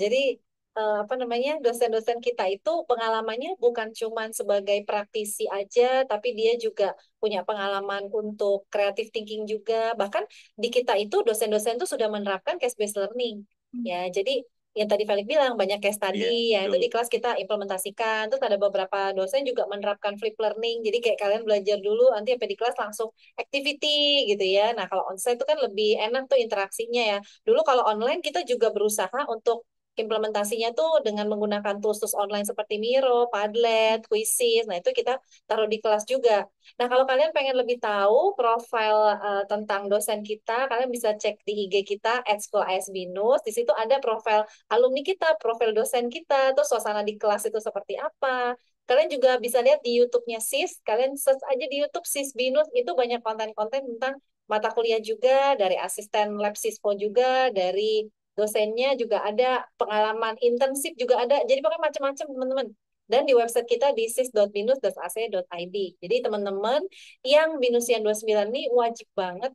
Jadi apa namanya dosen-dosen kita itu pengalamannya bukan cuman sebagai praktisi aja, tapi dia juga punya pengalaman untuk creative thinking juga. Bahkan di kita itu dosen-dosen itu sudah menerapkan case based learning. Ya, jadi yang tadi Felix bilang banyak case Iya, tadi ya itu betul. di kelas kita implementasikan. Terus ada beberapa dosen juga menerapkan flip learning. Jadi kayak kalian belajar dulu, nanti sampai di kelas langsung activity gitu ya. Nah, kalau onsite itu kan lebih enak tuh interaksinya ya. Dulu kalau online kita juga berusaha untuk implementasinya tuh dengan menggunakan tools-tools online seperti Miro, Padlet, Quizzes. Nah, itu kita taruh di kelas juga. Nah, kalau kalian pengen lebih tahu profil tentang dosen kita, kalian bisa cek di IG kita @school_as_binus. Di situ ada profil alumni kita, profil dosen kita, terus suasana di kelas itu seperti apa. Kalian juga bisa lihat di YouTube-nya SIS. Kalian search aja di YouTube SIS Binus, itu banyak konten-konten tentang mata kuliah juga, dari asisten lab Sispo juga, dari dosennya juga ada, pengalaman intensif juga ada. Jadi pokoknya macam-macam teman-teman. Dan di website kita di sis.binus.ac.id. Jadi teman-teman yang Binusian 29 ini wajib banget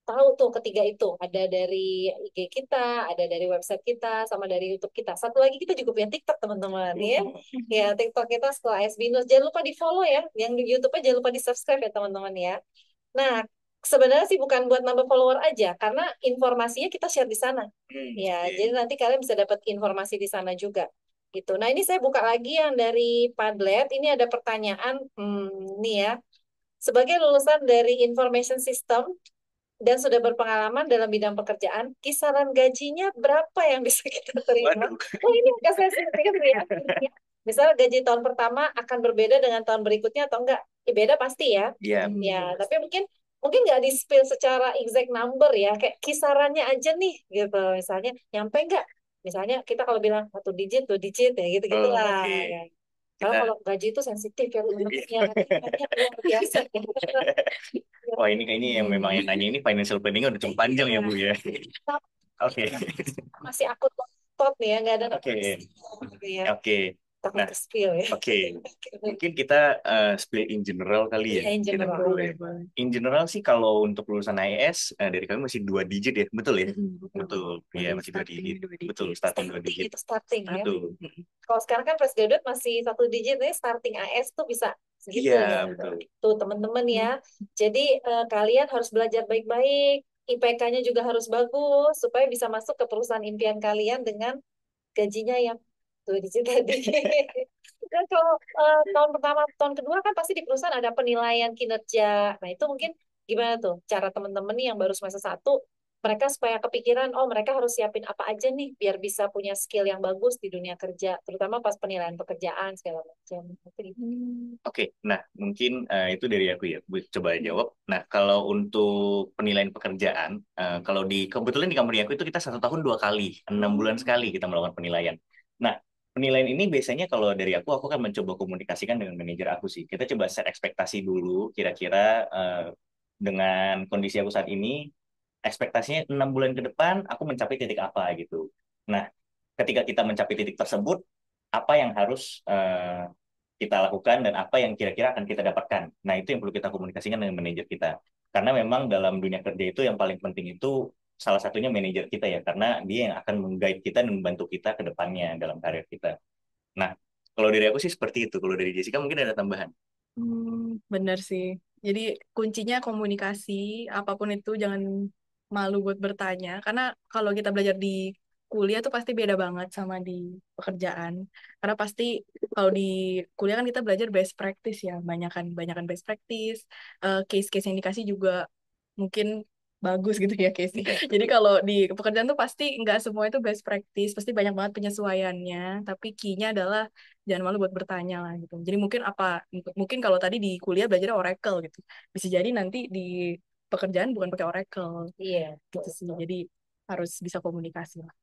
tahu tuh ketiga itu. Ada dari IG kita, ada dari website kita, sama dari YouTube kita. Satu lagi kita juga punya TikTok teman-teman ya. Ya, TikTok kita Sekolah AS Binus. Jangan lupa di-follow ya. Yang di YouTube-nya jangan lupa di-subscribe ya teman-teman ya. Nah, sebenarnya sih bukan buat nambah follower aja, karena informasinya kita share di sana. Ya, Oke. jadi nanti kalian bisa dapat informasi di sana juga. Gitu. Nah, ini saya buka lagi yang dari Padlet. Ini ada pertanyaan, nih ya. Sebagai lulusan dari Information System dan sudah berpengalaman dalam bidang pekerjaan, kisaran gajinya berapa yang bisa kita terima? Waduh. Oh, ini agak sensitif ya. Misal gaji tahun pertama akan berbeda dengan tahun berikutnya atau enggak? Ya, beda pasti ya. Iya, Ya, tapi mungkin mungkin nggak di spill secara exact number ya, kayak kisarannya aja nih gitu. Misalnya nyampe nggak? Misalnya kita kalau bilang satu digit, dua digit ya gitu oh, gitulah. oke. Ya. Kalau Kita kalau gaji itu sensitif ya teman-teman ya, nanti luar biasa. Wah, ini kayaknya yang memang yang nanya ini financial planning udah cukup panjang ya, Bu ya. Oke. Masih akut tot nih ya, nggak ada Oke. gitu ya. Oke. Takut Nah, ke spill ya. oke. Mungkin kita split in general kali ya. Iya, in Kita general. Boleh, boleh. in general sih kalau untuk lulusan IAS dari kami masih 2 digit ya, betul ya? Betul. Iya, masih 2 digit. Betul, starting 2 digit. Itu starting ya. Betul. Kalau sekarang kan fresh graduate masih satu digit nih, starting AS tuh bisa segitu Iya, ya. betul. Tuh teman-teman ya. Jadi kalian harus belajar baik-baik, IPK-nya juga harus bagus supaya bisa masuk ke perusahaan impian kalian dengan gajinya yang Tuh di situ tadi. Dan kalau tahun pertama, tahun kedua kan pasti di perusahaan ada penilaian kinerja. Nah itu mungkin gimana tuh cara teman-teman nih yang baru semester satu, mereka supaya kepikiran, oh mereka harus siapin apa aja nih biar bisa punya skill yang bagus di dunia kerja, terutama pas penilaian pekerjaan segala macam. Itu gitu. Oke, nah mungkin itu dari aku ya, Bu, coba jawab. Nah, kalau untuk penilaian pekerjaan, kalau kebetulan di company aku itu kita 1 tahun 2 kali, 6 bulan sekali kita melakukan penilaian. Nah, penilaian ini biasanya kalau dari aku akan mencoba komunikasikan dengan manajer aku sih. Kita coba set ekspektasi dulu, kira-kira dengan kondisi aku saat ini, ekspektasinya 6 bulan ke depan aku mencapai titik apa gitu. Nah, ketika kita mencapai titik tersebut, apa yang harus kita lakukan dan apa yang kira-kira akan kita dapatkan. Nah, itu yang perlu kita komunikasikan dengan manajer kita. Karena memang dalam dunia kerja itu yang paling penting itu salah satunya manajer kita ya, karena dia yang akan meng-guide kita dan membantu kita ke depannya dalam karir kita. Nah, kalau dari aku sih seperti itu. Kalau dari Jessica mungkin ada tambahan. Bener sih. Jadi kuncinya komunikasi, apapun itu jangan malu buat bertanya. Karena kalau kita belajar di kuliah tuh pasti beda banget sama di pekerjaan. Karena pasti kalau di kuliah kan kita belajar best practice ya, banyakan best practice. Case-case yang dikasih juga mungkin bagus gitu ya case-nya. Jadi kalau di pekerjaan tuh pasti nggak semua itu best practice, pasti banyak banget penyesuaiannya. Tapi key-nya adalah jangan malu buat bertanya lah gitu. Jadi mungkin kalau tadi di kuliah belajar Oracle gitu. Bisa jadi nanti di pekerjaan bukan pakai Oracle Iya, gitu sih. Jadi harus bisa komunikasi lah.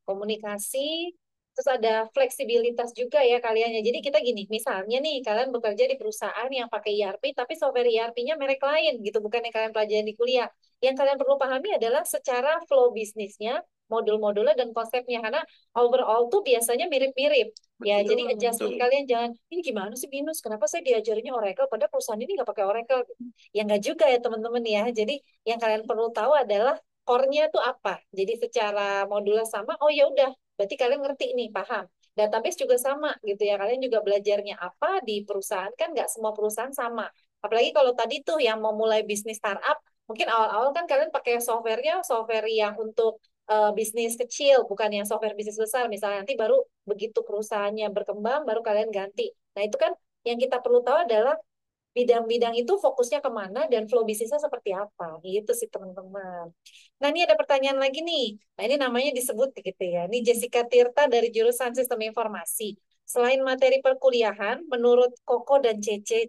komunikasi, terus ada fleksibilitas juga ya kalian ya. Jadi kita gini, misalnya nih kalian bekerja di perusahaan yang pakai ERP, tapi software ERP-nya merek lain gitu, bukan yang kalian pelajari di kuliah. Yang kalian perlu pahami adalah secara flow bisnisnya, modul-modulnya dan konsepnya, karena overall tuh biasanya mirip-mirip. Ya, Betul, jadi adjustment betul. kalian jangan, ini gimana sih Binus? Kenapa saya diajarinnya Oracle, padahal perusahaan ini nggak pakai Oracle? Ya nggak juga ya teman-teman ya. Jadi yang kalian perlu tahu adalah core-nya tuh apa. Jadi secara modulnya sama, oh ya udah, berarti kalian ngerti nih, paham. Database juga sama gitu ya, kalian juga belajarnya apa di perusahaan, kan nggak semua perusahaan sama. Apalagi kalau tadi tuh yang mau mulai bisnis startup, mungkin awal-awal kan kalian pakai softwarenya, software yang untuk bisnis kecil, bukan yang software bisnis besar. Misalnya nanti baru begitu perusahaannya berkembang, baru kalian ganti. Nah itu kan yang kita perlu tahu adalah bidang-bidang itu fokusnya kemana dan flow bisnisnya seperti apa. Gitu sih teman-teman. Nah ini ada pertanyaan lagi nih. Nah ini namanya disebut gitu ya. Ini Jessica Tirta dari jurusan Sistem Informasi. Selain materi perkuliahan, menurut Koko dan Cece,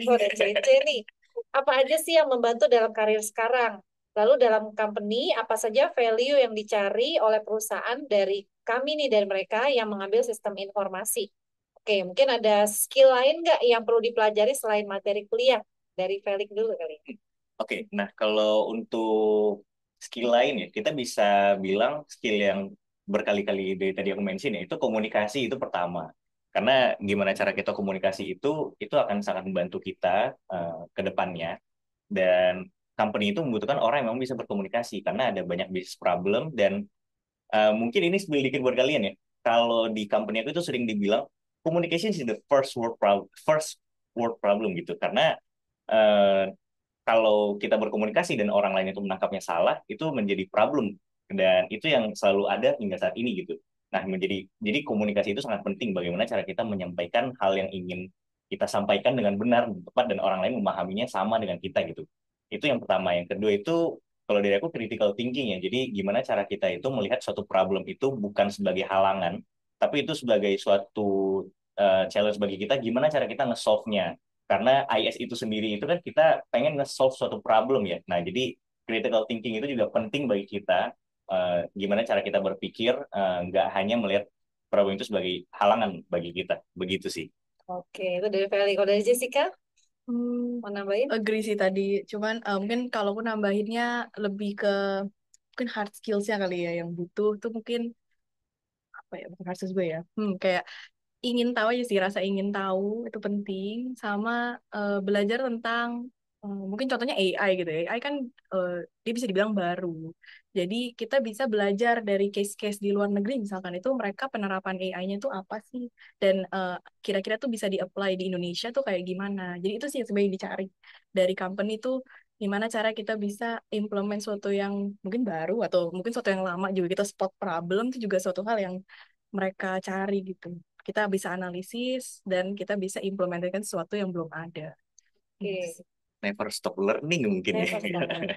Koko dan Cece nih, apa aja sih yang membantu dalam karir sekarang? Lalu dalam company, apa saja value yang dicari oleh perusahaan dari kami nih, dari mereka yang mengambil sistem informasi? Oke, mungkin ada skill lain nggak yang perlu dipelajari selain materi kuliah? Dari Felix dulu kali. Oke, nah kalau untuk skill lain ya, kita bisa bilang skill yang berkali-kali dari tadi aku mention ya, itu komunikasi itu pertama. Karena gimana cara kita komunikasi itu akan sangat membantu kita ke depannya. Dan company itu membutuhkan orang yang memang bisa berkomunikasi, karena ada banyak business problem dan mungkin ini spill dikit buat kalian ya. Kalau di company aku itu sering dibilang communication is the first world problem gitu. Karena eh, kalau kita berkomunikasi dan orang lain itu menangkapnya salah, itu menjadi problem dan itu yang selalu ada hingga saat ini gitu. Nah, jadi komunikasi itu sangat penting. Bagaimana cara kita menyampaikan hal yang ingin kita sampaikan dengan benar dan tepat dan orang lain memahaminya sama dengan kita gitu. Itu yang pertama. Yang kedua itu kalau dari aku critical thinking ya. Jadi gimana cara kita itu melihat suatu problem itu bukan sebagai halangan, tapi itu sebagai suatu challenge bagi kita. Gimana cara kita nge-solve-nya? Karena IS itu sendiri itu kan kita pengen nge-solve suatu problem ya. Nah, jadi critical thinking itu juga penting bagi kita. Gimana cara kita berpikir, nggak hanya melihat problem itu sebagai halangan bagi kita. Begitu sih. Oke, itu dari Felix. Kalau dari Jessica, Hmm, mau nambahin? agree sih tadi. Cuman mungkin kalau aku nambahinnya lebih ke mungkin hard skills-nya kali ya yang butuh tuh mungkin apa ya bukan hard skills gue ya. Kayak ingin tahu aja sih rasa ingin tahu itu penting sama belajar tentang mungkin contohnya AI gitu ya. AI kan dia bisa dibilang baru. Jadi kita bisa belajar dari case-case di luar negeri misalkan itu mereka penerapan AI-nya itu apa sih dan kira-kira tuh bisa di-apply di Indonesia tuh kayak gimana. Jadi itu sih yang sebenarnya dicari dari company tuh gimana cara kita bisa implement suatu yang mungkin baru atau mungkin suatu yang lama juga kita spot problem itu juga suatu hal yang mereka cari gitu. Kita bisa analisis dan kita bisa implementasikan sesuatu yang belum ada. Oke. Never stop learning mungkin ya. Never stop learning.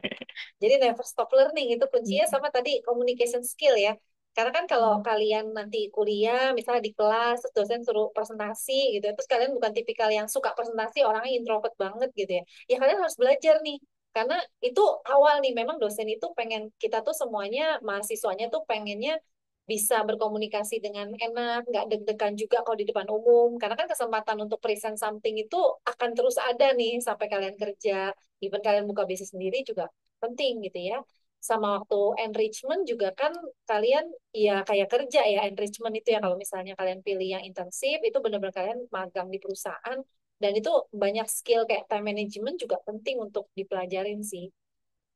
Jadi never stop learning itu kuncinya sama tadi communication skill ya. Karena kan kalau kalian nanti kuliah, misalnya di kelas, terus dosen suruh presentasi gitu, terus kalian bukan tipikal yang suka presentasi, orangnya introvert banget gitu ya. Ya kalian harus belajar nih. Karena itu awal nih, memang dosen itu pengen, kita tuh semuanya, mahasiswanya tuh pengennya bisa berkomunikasi dengan enak, nggak deg-degan juga kalau di depan umum. Karena kan kesempatan untuk present something itu akan terus ada nih sampai kalian kerja, even kalian buka bisnis sendiri juga penting gitu ya. Sama waktu enrichment juga kan kalian ya kayak kerja ya, enrichment itu ya kalau misalnya kalian pilih yang intensif itu benar-benar kalian magang di perusahaan dan itu banyak skill kayak time management juga penting untuk dipelajarin sih.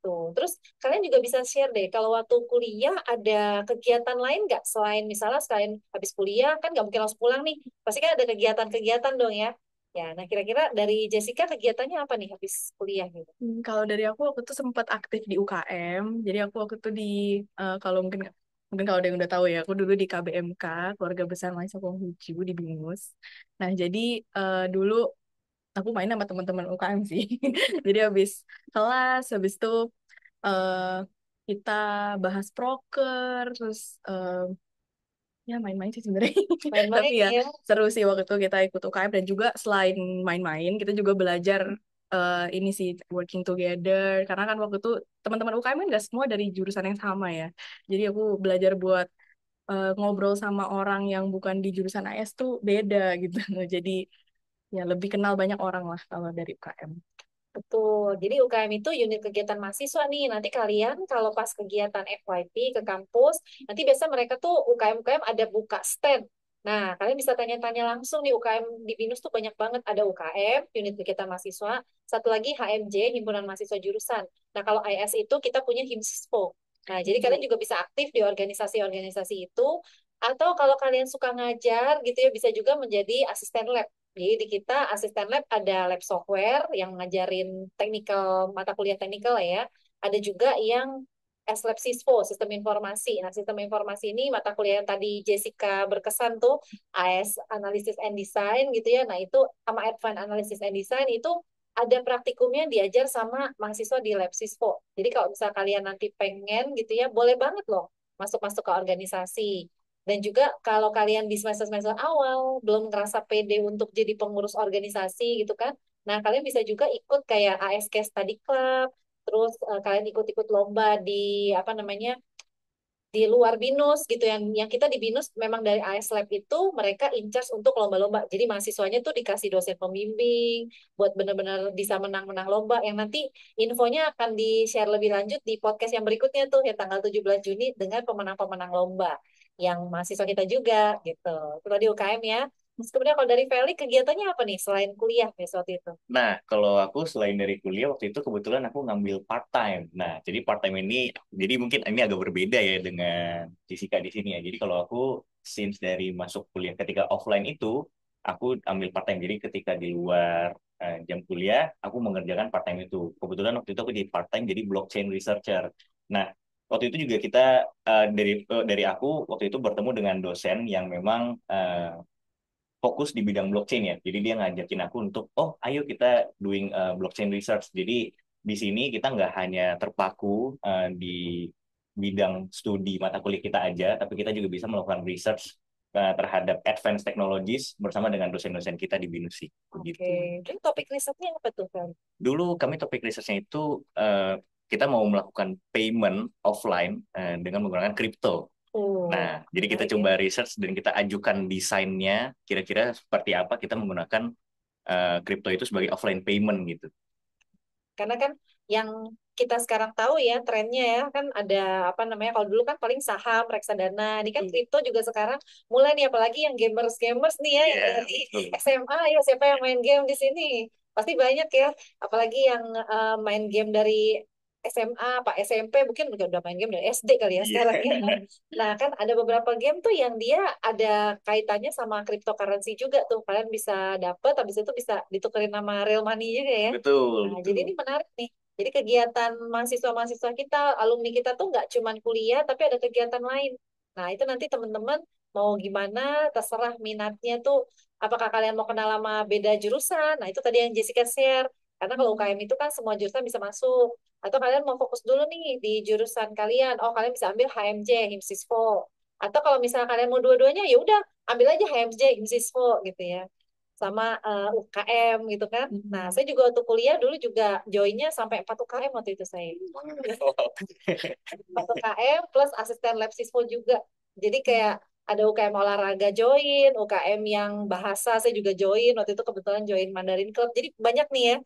Tuh. Terus kalian juga bisa share deh, kalau waktu kuliah ada kegiatan lain nggak selain misalnya selain habis kuliah kan nggak mungkin langsung pulang nih, pasti kan ada kegiatan-kegiatan dong ya. Ya, nah kira-kira dari Jessica kegiatannya apa nih habis kuliah gitu? Kalau dari aku tuh sempat aktif di UKM. Jadi aku waktu itu di kalau mungkin mungkin kalau ada yang udah tahu ya, aku dulu di KBMK, Keluarga Besar Mahasiswa Konghucu di Binus. Nah, jadi dulu aku main sama teman-teman UKM sih. Jadi habis kelas, habis itu eh, kita bahas proker, terus ya main-main sih sebenarnya. Main-main Tapi ya ya. seru sih waktu itu kita ikut UKM dan juga selain main-main kita juga belajar ini sih working together karena kan waktu itu teman-teman UKM kan nggak semua dari jurusan yang sama ya. Jadi aku belajar buat ngobrol sama orang yang bukan di jurusan AS tuh beda gitu. Jadi ya lebih kenal banyak orang lah kalau dari UKM. Betul. Jadi UKM itu unit kegiatan mahasiswa nih. Nanti kalian kalau pas kegiatan FYP ke kampus, nanti biasa mereka tuh UKM-UKM ada buka stand. Nah, kalian bisa tanya-tanya langsung nih UKM di BINUS tuh banyak banget. Ada UKM, unit kegiatan mahasiswa. Satu lagi HMJ, Himpunan Mahasiswa Jurusan. Nah, kalau IS itu kita punya Himsispo. Nah, jadi kalian juga bisa aktif di organisasi-organisasi itu. Atau kalau kalian suka ngajar gitu ya, bisa juga menjadi asisten lab. Jadi di kita asisten lab ada lab software yang ngajarin teknikal mata kuliah teknikal ya. Ada juga yang S-Lab Sispo, sistem informasi. Nah, sistem informasi ini mata kuliah yang tadi Jessica berkesan tuh, AS Analysis and Design gitu ya. Nah, itu sama Advanced Analysis and Design itu ada praktikumnya diajar sama mahasiswa di Lab Sispo. Jadi kalau misal kalian nanti pengen gitu ya, boleh banget loh masuk-masuk ke organisasi. Dan juga kalau kalian di semester-semester awal belum ngerasa pede untuk jadi pengurus organisasi gitu kan, nah kalian bisa juga ikut kayak ASK Study Club, terus kalian ikut-ikut lomba di apa namanya di luar BINUS gitu yang kita di BINUS memang dari AS Lab itu mereka in charge untuk lomba-lomba. Jadi mahasiswanya tuh dikasih dosen pembimbing buat benar-benar bisa menang-menang lomba yang nanti infonya akan di-share lebih lanjut di podcast yang berikutnya tuh yang tanggal 17 Juni dengan pemenang-pemenang lomba yang mahasiswa kita juga gitu. Itu tadi UKM ya. Terus kemudian kalau dari Felix kegiatannya apa nih selain kuliah besok itu? Nah, kalau aku selain dari kuliah waktu itu kebetulan aku ngambil part time. Nah, jadi part time ini jadi mungkin ini agak berbeda ya dengan Jessica di sini ya. Jadi kalau aku since dari masuk kuliah ketika offline itu aku ambil part time. Jadi ketika di luar jam kuliah aku mengerjakan part time itu. Kebetulan waktu itu aku jadi part time jadi blockchain researcher. Nah, waktu itu juga kita dari aku waktu itu bertemu dengan dosen yang memang fokus di bidang blockchain ya. Jadi dia ngajakin aku untuk, oh ayo kita doing blockchain research. Jadi di sini kita nggak hanya terpaku di bidang studi mata kuliah kita aja, tapi kita juga bisa melakukan research terhadap advanced technologies bersama dengan dosen-dosen kita di BINUS sih. Begitu. Oke, jadi topik risetnya apa tuh Fel? Dulu kami topik researchnya itu kita mau melakukan payment offline dengan menggunakan kripto. Oh, Nah, jadi kita menarik ya. coba research dan kita ajukan desainnya kira-kira seperti apa kita menggunakan kripto itu sebagai offline payment gitu. Karena kan yang kita sekarang tahu ya trennya ya kan ada apa namanya kalau dulu kan paling saham, reksadana, ini kan kripto juga sekarang mulai nih apalagi yang gamers-gamers nih ya yang Iya, dari betul. SMA ya siapa yang main game di sini pasti banyak ya apalagi yang main game dari SMA, Pak SMP mungkin udah main game dari SD kali ya Iya. sekarang ya. Nah kan ada beberapa game tuh yang dia ada kaitannya sama cryptocurrency juga tuh kalian bisa dapet habis itu bisa ditukerin nama real money juga ya. Betul, Nah, betul. jadi ini menarik nih. Jadi kegiatan mahasiswa-mahasiswa kita, alumni kita tuh nggak cuman kuliah, tapi ada kegiatan lain. Nah, itu nanti teman-teman mau gimana, terserah minatnya tuh apakah kalian mau kenal sama beda jurusan. Nah, itu tadi yang Jessica share. Karena kalau UKM itu kan semua jurusan bisa masuk. Atau kalian mau fokus dulu nih di jurusan kalian. Oh, kalian bisa ambil HMJ, HIMSISFO. Atau kalau misalnya kalian mau dua-duanya, ya udah ambil aja HMJ, HIMSISFO gitu ya. Sama UKM gitu kan. Nah, saya juga waktu kuliah dulu juga joinnya sampai 4 UKM waktu itu saya. 4 UKM plus asisten lab siswa juga. Jadi kayak ada UKM olahraga join, UKM yang bahasa saya juga join. Waktu itu kebetulan join Mandarin Club. Jadi banyak nih ya.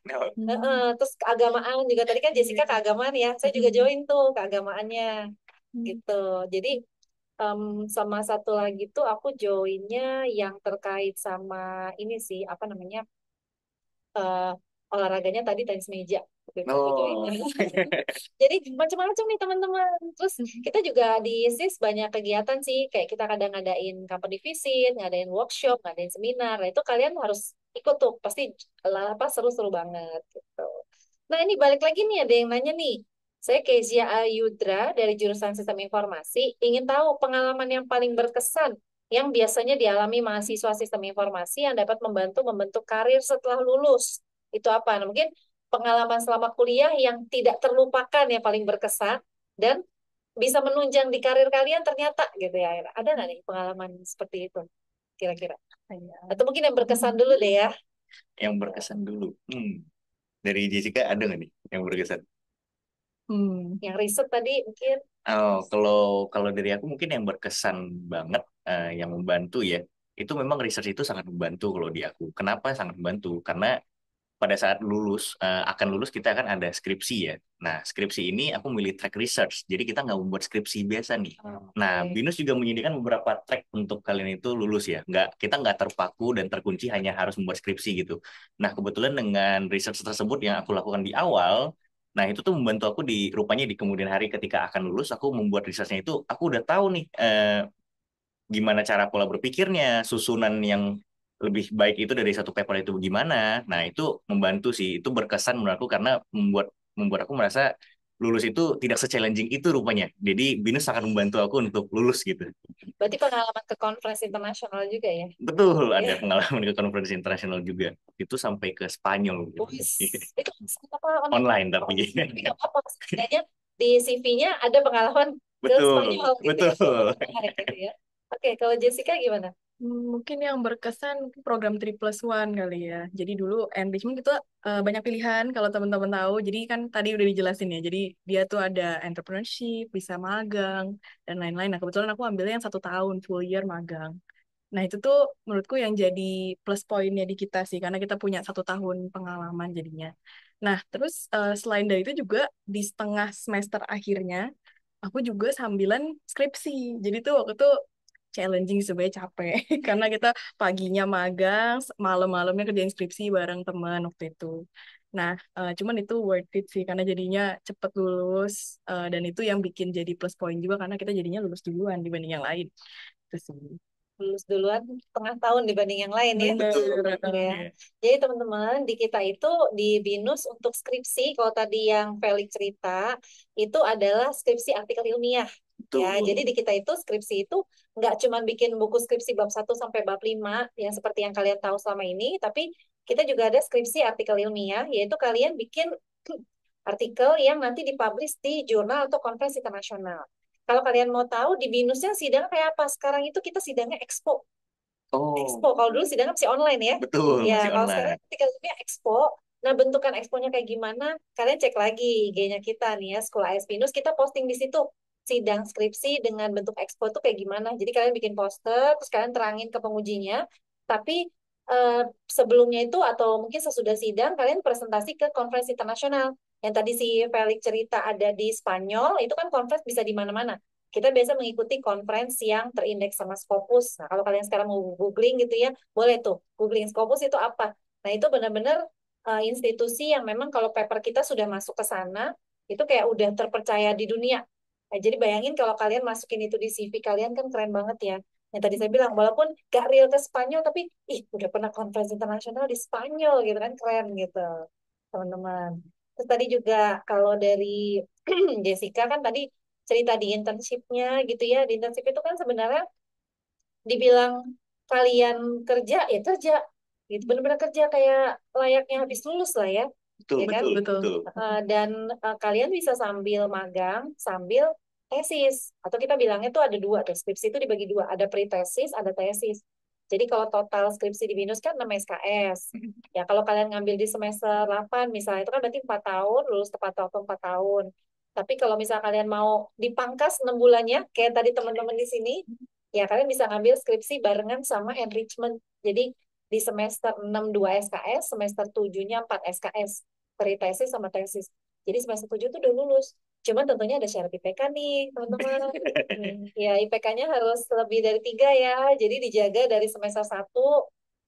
Terus keagamaan juga tadi kan Jessica keagamaan ya. Saya juga join tuh keagamaannya gitu. Jadi sama satu lagi tuh aku joinnya yang terkait sama ini sih apa namanya eh, olahraganya tadi tenis meja. Waktu itu aku join. Oh. Jadi macam-macam nih teman-teman. Terus kita juga di SIS banyak kegiatan sih. Kayak kita kadang ngadain company visit, ngadain workshop, ngadain seminar. Nah, itu kalian harus ikut tuh. Pasti apa seru-seru banget gitu. Nah, ini balik lagi nih ada yang nanya nih. Saya Kezia Ayudra dari jurusan Sistem Informasi. Ingin tahu pengalaman yang paling berkesan yang biasanya dialami mahasiswa Sistem Informasi yang dapat membantu membentuk karir setelah lulus. Itu apa? Nah, mungkin pengalaman selama kuliah yang tidak terlupakan yang paling berkesan dan bisa menunjang di karir kalian ternyata gitu ya. Ada nggak nih pengalaman seperti itu kira-kira? Atau mungkin yang berkesan dulu deh ya. Yang berkesan dulu. Dari Jessica ada nggak nih yang berkesan? Yang riset tadi mungkin. Oh, kalau kalau dari aku mungkin yang berkesan banget, yang membantu ya, itu memang research itu sangat membantu kalau di aku. Kenapa sangat membantu? Karena pada saat lulus, akan lulus kita akan ada skripsi ya. Nah, skripsi ini aku milih track research. Jadi kita nggak membuat skripsi biasa nih. Nah, Oke. BINUS juga menyediakan beberapa track untuk kalian itu lulus ya. Kita nggak terpaku dan terkunci hanya harus membuat skripsi gitu. Nah, kebetulan dengan research tersebut yang aku lakukan di awal, nah itu tuh membantu aku rupanya di kemudian hari ketika akan lulus, aku membuat researchnya itu, aku udah tahu nih gimana cara pola berpikirnya, susunan yang lebih baik itu dari satu paper itu gimana. Nah, itu membantu sih. Itu berkesan menurut aku karena membuat membuat aku merasa lulus itu tidak se-challenging itu rupanya. Jadi BINUS sangat membantu aku untuk lulus gitu. Berarti pengalaman ke conference internasional juga ya? Betul, ada Iya. pengalaman ke konferensi internasional juga. Itu sampai ke Spanyol gitu. Wis, itu apa online? Online Oh, tapi. tapi nggak apa-apa. Setidaknya di CV-nya ada pengalaman ke Betul, Spanyol gitu ya. betul. Menarik gitu ya. Oke, kalau Jessica gimana? Mungkin yang berkesan program 3+1 kali ya. Jadi dulu enrichment itu banyak pilihan kalau teman-teman tahu. Jadi kan tadi udah dijelasin ya. Jadi dia tuh ada entrepreneurship, bisa magang, dan lain-lain. Nah kebetulan aku ambilnya yang 1 tahun, full year magang. Nah itu tuh menurutku yang jadi plus poinnya di kita sih. Karena kita punya 1 tahun pengalaman jadinya. Nah terus selain dari itu juga di setengah semester akhirnya, aku juga sambilan skripsi. Jadi tuh waktu itu challenging sebenarnya capek karena kita paginya magang, malam-malamnya kerjain skripsi bareng teman waktu itu. Nah, cuman itu worth it sih karena jadinya cepet lulus dan itu yang bikin jadi plus point juga karena kita jadinya lulus duluan dibanding yang lain. Itu sih. Lulus duluan setengah tahun dibanding yang lain ya. Bener. Ya. Iya. Jadi teman-teman di kita itu di BINUS untuk skripsi kalau tadi yang Felix cerita itu adalah skripsi artikel ilmiah. Ya, Betul. jadi di kita itu skripsi itu nggak cuma bikin buku skripsi bab 1 sampai bab 5 yang seperti yang kalian tahu selama ini, tapi kita juga ada skripsi artikel ilmiah, yaitu kalian bikin artikel yang nanti dipublish di jurnal atau konferensi internasional. Kalau kalian mau tahu di BINUSnya sidang kayak apa? Sekarang itu kita sidangnya Expo. Oh, Expo. Kalau dulu sidangnya masih online ya. betul, Ya, masih kalau sekarang online. ketika sidangnya Expo, nah bentukan Expo-nya kayak gimana? Kalian cek lagi IG-nya kita nih ya, Sekolah AS BINUS, kita posting di situ sidang skripsi dengan bentuk Expo itu kayak gimana. Jadi kalian bikin poster, terus kalian terangin ke pengujinya, tapi sebelumnya itu atau mungkin sesudah sidang, kalian presentasi ke konferensi internasional. Yang tadi si Felix cerita ada di Spanyol, itu kan conference bisa di mana-mana. Kita biasa mengikuti conference yang terindeks sama Scopus. Nah, kalau kalian sekarang mau googling gitu ya, boleh tuh googling Scopus itu apa. Nah, itu benar-benar institusi yang memang kalau paper kita sudah masuk ke sana, itu kayak udah terpercaya di dunia. Nah, jadi bayangin kalau kalian masukin itu di CV kalian kan keren banget ya. Yang tadi saya bilang, walaupun gak real ke Spanyol, tapi ih udah pernah conference internasional di Spanyol gitu kan, keren gitu, teman-teman. Terus tadi juga kalau dari Jessica kan tadi cerita di internshipnya gitu ya. Di internship itu kan sebenarnya dibilang kalian kerja, ya kerja. Gitu, benar-benar kerja kayak layaknya habis lulus lah ya. Betul, Ya kan? betul, Betul. betul. Dan kalian bisa sambil magang, sambil tesis. Atau kita bilangnya tuh ada dua tuh, skripsi itu dibagi dua, ada pre-tesis, ada tesis. Jadi kalau total skripsi di BINUS kan 6 SKS. Ya kalau kalian ngambil di semester 8 misalnya, itu kan berarti 4 tahun, lulus tepat waktu 4 tahun. Tapi kalau misalnya kalian mau dipangkas 6 bulannya, kayak tadi teman-teman di sini, ya kalian bisa ngambil skripsi barengan sama enrichment. Jadi di semester 6 2 SKS, semester 7-nya 4 SKS pre-tesis sama tesis. Jadi semester 7 tuh udah lulus. Cuman tentunya ada syarat IPK nih, teman-teman. Ya, IPK-nya harus lebih dari 3 ya. Jadi dijaga dari semester 1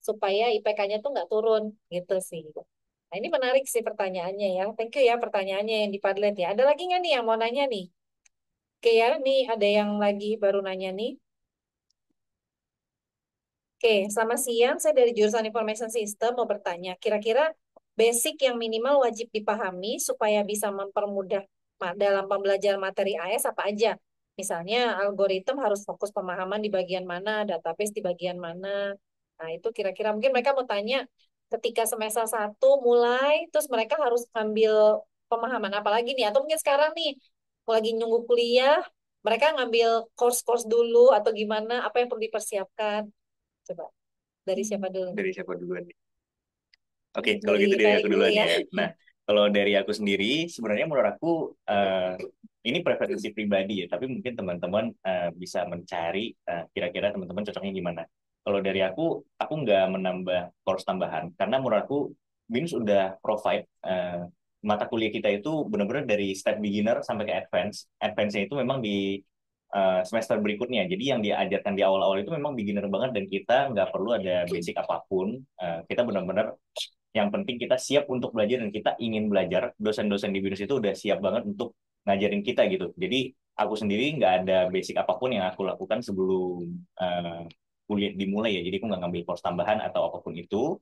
supaya IPK-nya tuh nggak turun. Gitu sih. Nah, ini menarik sih pertanyaannya ya. Thank you ya pertanyaannya yang di Padlet ya. Ada lagi nggak nih yang mau nanya nih? Oke ya, nih ada yang lagi baru nanya nih. Oke, selamat siang. Saya dari jurusan Information System mau bertanya, kira-kira basic yang minimal wajib dipahami supaya bisa mempermudah dalam pembelajaran materi AS apa aja? Misalnya algoritma harus fokus pemahaman di bagian mana, database di bagian mana. Nah, itu kira-kira mungkin mereka mau tanya ketika semester 1 mulai, terus mereka harus ambil pemahaman apa lagi nih? Atau mungkin sekarang nih, lagi nunggu kuliah, mereka ngambil course-course dulu atau gimana, apa yang perlu dipersiapkan? Coba dari siapa dulu? Dari siapa duluan nih? Oke, kalau Dari gitu dari Felix aku dulu duluan ya. ya. Nah, kalau dari aku sendiri, sebenarnya menurut aku ini preferensi pribadi ya, tapi mungkin teman-teman bisa mencari kira-kira teman-teman cocoknya gimana. Kalau dari aku nggak menambah course tambahan, karena menurut aku BINUS udah provide mata kuliah kita itu benar-benar dari step beginner sampai ke advance. Advance-nya itu memang di semester berikutnya. Jadi yang diajarkan di awal-awal itu memang beginner banget dan kita nggak perlu ada basic apapun. Kita benar-benar yang penting kita siap untuk belajar dan kita ingin belajar. Dosen-dosen di BINUS itu udah siap banget untuk ngajarin kita gitu. Jadi aku sendiri nggak ada basic apapun yang aku lakukan sebelum kuliah dimulai ya. Jadi aku nggak ngambil course tambahan atau apapun itu.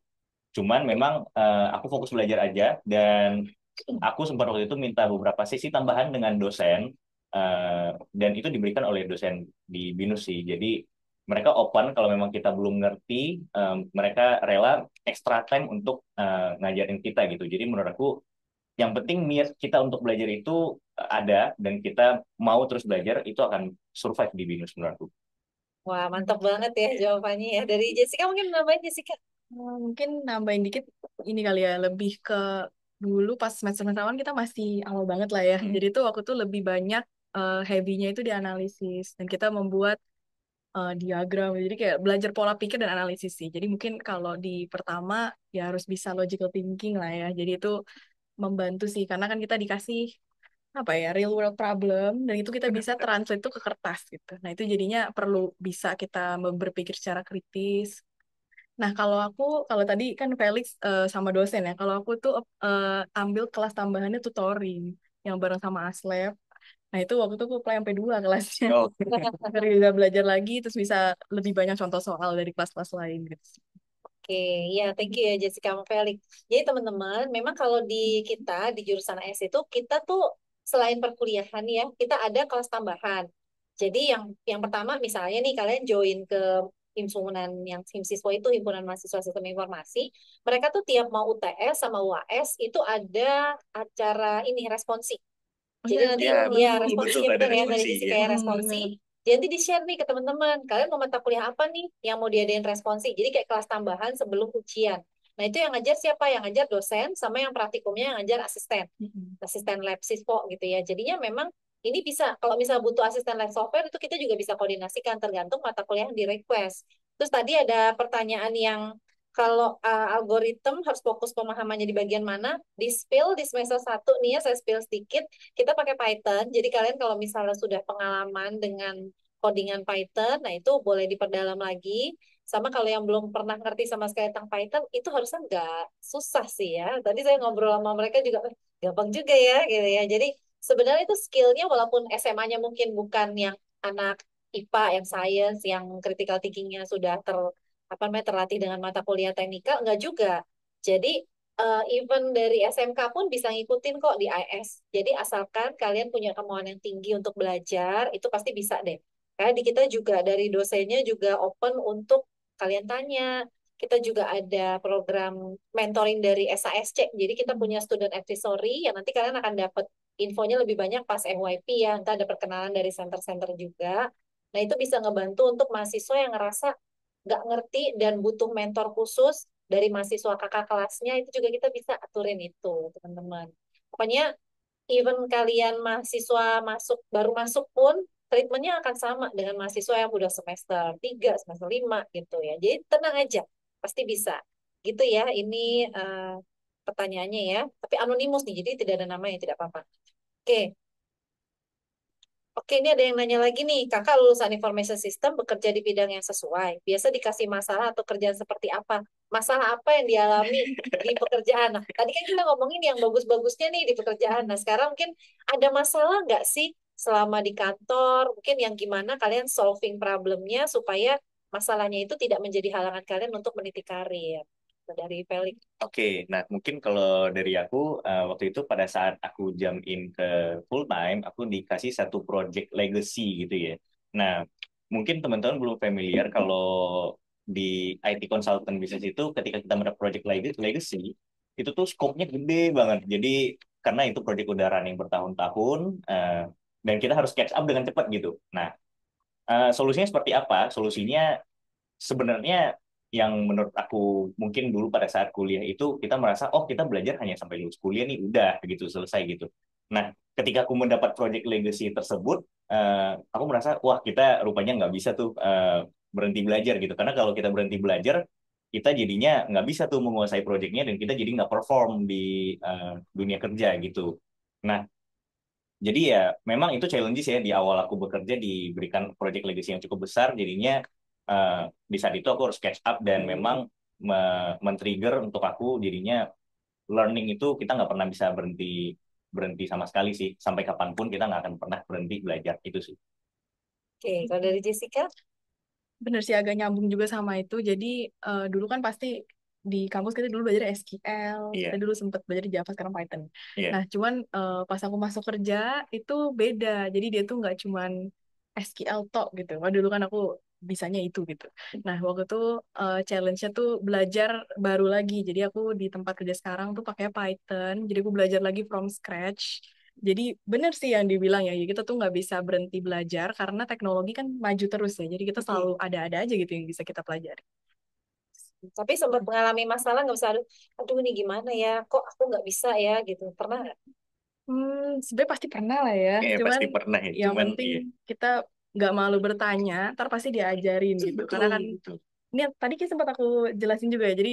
Cuman memang aku fokus belajar aja dan aku sempat waktu itu minta beberapa sesi tambahan dengan dosen dan itu diberikan oleh dosen di BINUS sih. Jadi mereka open kalau memang kita belum ngerti, mereka rela extra time untuk ngajarin kita gitu. Jadi menurut aku yang penting niat kita untuk belajar itu ada dan kita mau terus belajar itu akan survive di BINUS menurut aku. Wah, mantap banget ya jawabannya ya. Dari Jessica mungkin nambahin Jessica. Mungkin nambahin dikit ini kali ya, lebih ke dulu pas semester awal kita masih awal banget lah ya. Jadi tuh aku tuh lebih banyak heavy-nya itu di analisis dan kita membuat diagram. Jadi kayak belajar pola pikir dan analisis sih. Jadi mungkin kalau di pertama ya harus bisa logical thinking lah ya. Jadi itu membantu sih karena kan kita dikasih apa ya real world problem dan itu kita bisa translate itu ke kertas gitu. Nah itu jadinya perlu bisa kita berpikir secara kritis. Nah, kalau tadi kan Felix sama dosen ya. Kalau aku tuh ambil kelas tambahannya tutoring yang bareng sama Aslab. Nah, itu waktu itu aku play sampai 2 kelasnya. Oh, Biar bisa belajar lagi, terus bisa lebih banyak contoh soal dari kelas-kelas lain gitu. Oke, ya thank you ya Jessica sama Felix. Jadi teman-teman, memang kalau di kita di jurusan AS itu kita tuh selain perkuliahan ya, kita ada kelas tambahan. Jadi yang pertama misalnya nih kalian join ke himpunan yang Himsiswa itu himpunan mahasiswa sistem informasi, mereka tuh tiap mau UTS sama UAS itu ada acara ini responsi. Oh Jadi iya, nanti ya ya betul responsi betul ya ada betul ya dari responsi Jessica ya. ya responsi. bener. Jadi nanti di-share nih ke teman-teman. Kalian mau mata kuliah apa nih yang mau diadain responsi? Jadi kayak kelas tambahan sebelum ujian. Nah itu yang ngajar siapa? Yang ngajar dosen sama yang praktikumnya yang ngajar asisten. Asisten lab sispo gitu ya. Jadinya memang ini bisa, kalau misalnya butuh asisten lab software itu kita juga bisa koordinasikan tergantung mata kuliah yang di request. Terus tadi ada pertanyaan yang kalau algoritma harus fokus pemahamannya di bagian mana, di spill di semester 1 nih ya, saya spill sedikit, kita pakai Python, jadi kalian kalau misalnya sudah pengalaman dengan codingan Python, nah itu boleh diperdalam lagi, sama kalau yang belum pernah ngerti sama sekali tentang Python, itu harusnya nggak susah sih ya, tadi saya ngobrol sama mereka juga, gampang juga ya, gitu ya, jadi sebenarnya itu skillnya walaupun SMA-nya mungkin bukan yang anak IPA, yang science, yang critical thinking-nya sudah apa namanya terlatih dengan mata kuliah teknikal enggak juga. Jadi even dari SMK pun bisa ngikutin kok di IS. Jadi asalkan kalian punya kemauan yang tinggi untuk belajar, itu pasti bisa deh. Kayak di kita juga dari dosennya juga open untuk kalian tanya. Kita juga ada program mentoring dari SASC. Jadi kita punya student advisory yang nanti kalian akan dapat infonya lebih banyak pas FYP ya. Entah ada perkenalan dari center-center juga. Nah itu bisa ngebantu untuk mahasiswa yang ngerasa nggak ngerti dan butuh mentor khusus dari mahasiswa kakak kelasnya. Itu juga kita bisa aturin itu teman-teman. Pokoknya even kalian mahasiswa baru masuk pun treatmentnya akan sama dengan mahasiswa yang udah semester 3 semester 5 gitu ya. Jadi tenang aja, pasti bisa. Gitu ya, ini pertanyaannya ya. Tapi anonimus nih, jadi tidak ada namanya, tidak apa-apa. Oke, Oke, ini ada yang nanya lagi nih. Kakak lulusan Information System bekerja di bidang yang sesuai. Biasa dikasih masalah atau kerjaan seperti apa? Masalah apa yang dialami di pekerjaan? Nah, tadi kan kita ngomongin yang bagus-bagusnya nih di pekerjaan. Nah, sekarang mungkin ada masalah nggak sih selama di kantor? Mungkin yang gimana kalian solving problemnya supaya masalahnya itu tidak menjadi halangan kalian untuk meniti karir. Dari Felix. Oke, nah mungkin kalau dari aku waktu itu pada saat aku jump in ke full time, aku dikasih satu project legacy gitu ya. Nah, mungkin teman-teman belum familiar kalau di IT consultant business itu ketika kita mendapat project legacy, itu tuh scope-nya gede banget. Jadi karena itu project udah running bertahun-tahun dan kita harus catch up dengan cepat gitu. Nah, solusinya seperti apa? Solusinya sebenarnya yang menurut aku mungkin dulu pada saat kuliah itu kita merasa oh kita belajar hanya sampai lulus kuliah nih udah gitu selesai gitu. Nah ketika aku mendapat project legacy tersebut aku merasa wah kita rupanya nggak bisa tuh berhenti belajar gitu karena kalau kita berhenti belajar kita jadinya nggak bisa tuh menguasai projectnya dan kita jadi nggak perform di dunia kerja gitu. Nah jadi ya memang itu challenges ya di awal aku bekerja diberikan project legacy yang cukup besar jadinya eh, di saat itu aku harus catch up dan memang men-trigger untuk aku jadinya learning itu kita nggak pernah bisa berhenti berhenti sama sekali sih sampai kapanpun kita nggak akan pernah berhenti belajar itu sih. Oke, kalau dari Jessica? Bener sih agak nyambung juga sama itu. Jadi dulu kan pasti di kampus kita dulu belajar SQL, kita Iya, dulu sempat belajar di Java sekarang Python. iya. Nah, cuman pas aku masuk kerja itu beda. Jadi dia tuh nggak cuman SQL tok gitu. Wah, dulu kan aku bisanya itu gitu. Nah, waktu itu challenge-nya tuh belajar baru lagi. Jadi aku di tempat kerja sekarang tuh pakai Python. Jadi aku belajar lagi from scratch. Jadi benar sih yang dibilang ya, kita tuh nggak bisa berhenti belajar karena teknologi kan maju terus ya. Jadi kita selalu ada-ada aja gitu yang bisa kita pelajari. Tapi sempat mengalami masalah nggak bisa, aduh, aduh ini gimana ya, kok aku nggak bisa ya gitu. Pernah nggak? Sebenarnya pasti pernah lah ya. Cuman Pasti pernah ya yang cuman penting iya kita nggak malu bertanya, ntar pasti diajarin gitu. Karena kan betul. ini tadi kan sempat aku jelasin juga ya. Jadi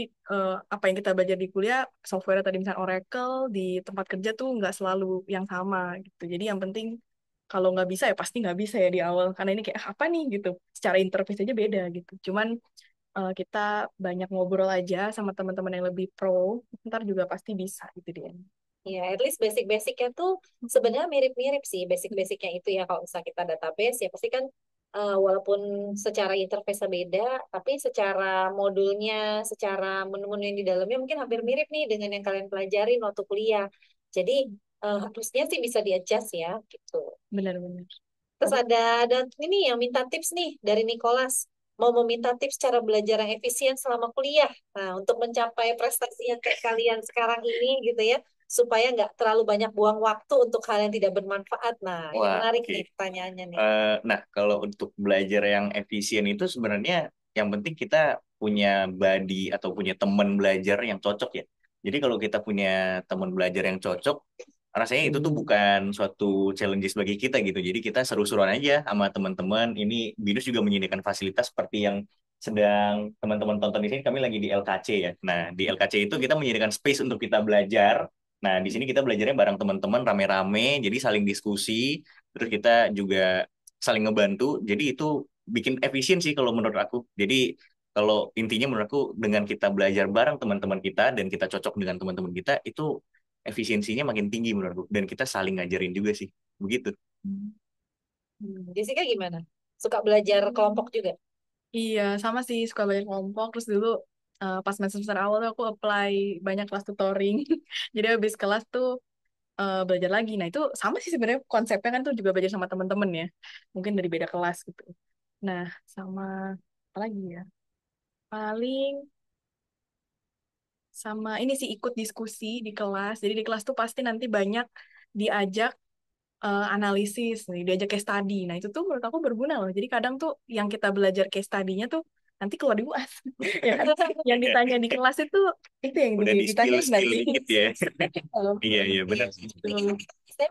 apa yang kita belajar di kuliah, software tadi misalnya Oracle di tempat kerja tuh nggak selalu yang sama gitu. Jadi yang penting kalau nggak bisa ya pasti nggak bisa ya di awal. Karena ini kayak apa nih gitu. Secara interface aja beda gitu. Cuman kita banyak ngobrol aja sama teman-teman yang lebih pro, ntar juga pasti bisa gitu dia. Ya, at least basic-basicnya tuh sebenarnya mirip-mirip sih basic-basicnya itu ya. Kalau misalnya kita database ya pasti kan walaupun secara interface beda, tapi secara modulnya, secara menu-menu yang di dalamnya mungkin hampir mirip nih dengan yang kalian pelajarin waktu kuliah. Jadi harusnya sih bisa di-adjust ya gitu. Benar-benar. Terus ada ini yang minta tips nih dari Nicholas. Mau meminta tips cara belajar yang efisien selama kuliah. Nah, untuk mencapai prestasi yang kayak kalian sekarang ini gitu ya, supaya nggak terlalu banyak buang waktu untuk hal yang tidak bermanfaat. Nah, ini Wah, menarik oke. nih pertanyaannya nih. Nah, kalau untuk belajar yang efisien itu sebenarnya yang penting kita punya buddy atau punya teman belajar yang cocok ya. Jadi kalau kita punya teman belajar yang cocok, rasanya itu tuh bukan suatu challenges bagi kita gitu. Jadi kita seru-seruan aja sama teman-teman. Ini BINUS juga menyediakan fasilitas seperti yang sedang teman-teman tonton di sini. Kami lagi di LKC ya. Nah, di LKC itu kita menyediakan space untuk kita belajar. Nah, di sini kita belajarnya bareng teman-teman rame-rame, jadi saling diskusi. Terus kita juga saling ngebantu. Jadi itu bikin efisien sih kalau menurut aku. Jadi kalau intinya menurut aku dengan kita belajar bareng teman-teman kita dan kita cocok dengan teman-teman kita itu efisiensinya makin tinggi menurutku dan kita saling ngajarin juga sih. Begitu. Jessica gimana? Suka belajar kelompok juga? Iya, sama sih suka belajar kelompok. Terus dulu pas semester awal tuh aku apply banyak kelas tutoring. Jadi habis kelas tuh belajar lagi. Nah, itu sama sih sebenarnya konsepnya kan tuh juga belajar sama teman-teman ya. Mungkin dari beda kelas gitu. Nah, sama apa lagi ya? Paling sama ini sih ikut diskusi di kelas. Jadi di kelas tuh pasti nanti banyak diajak analisis, nih, diajak case study. Nah, itu tuh menurut aku berguna loh. Jadi kadang tuh yang kita belajar case study-nya tuh nanti keluar di UAS. Ya kan? Yang ditanya di kelas itu yang Udah di ditanyain skill-skill nanti. dikit ya. Kalau Iya, iya benar sih. Iya, saya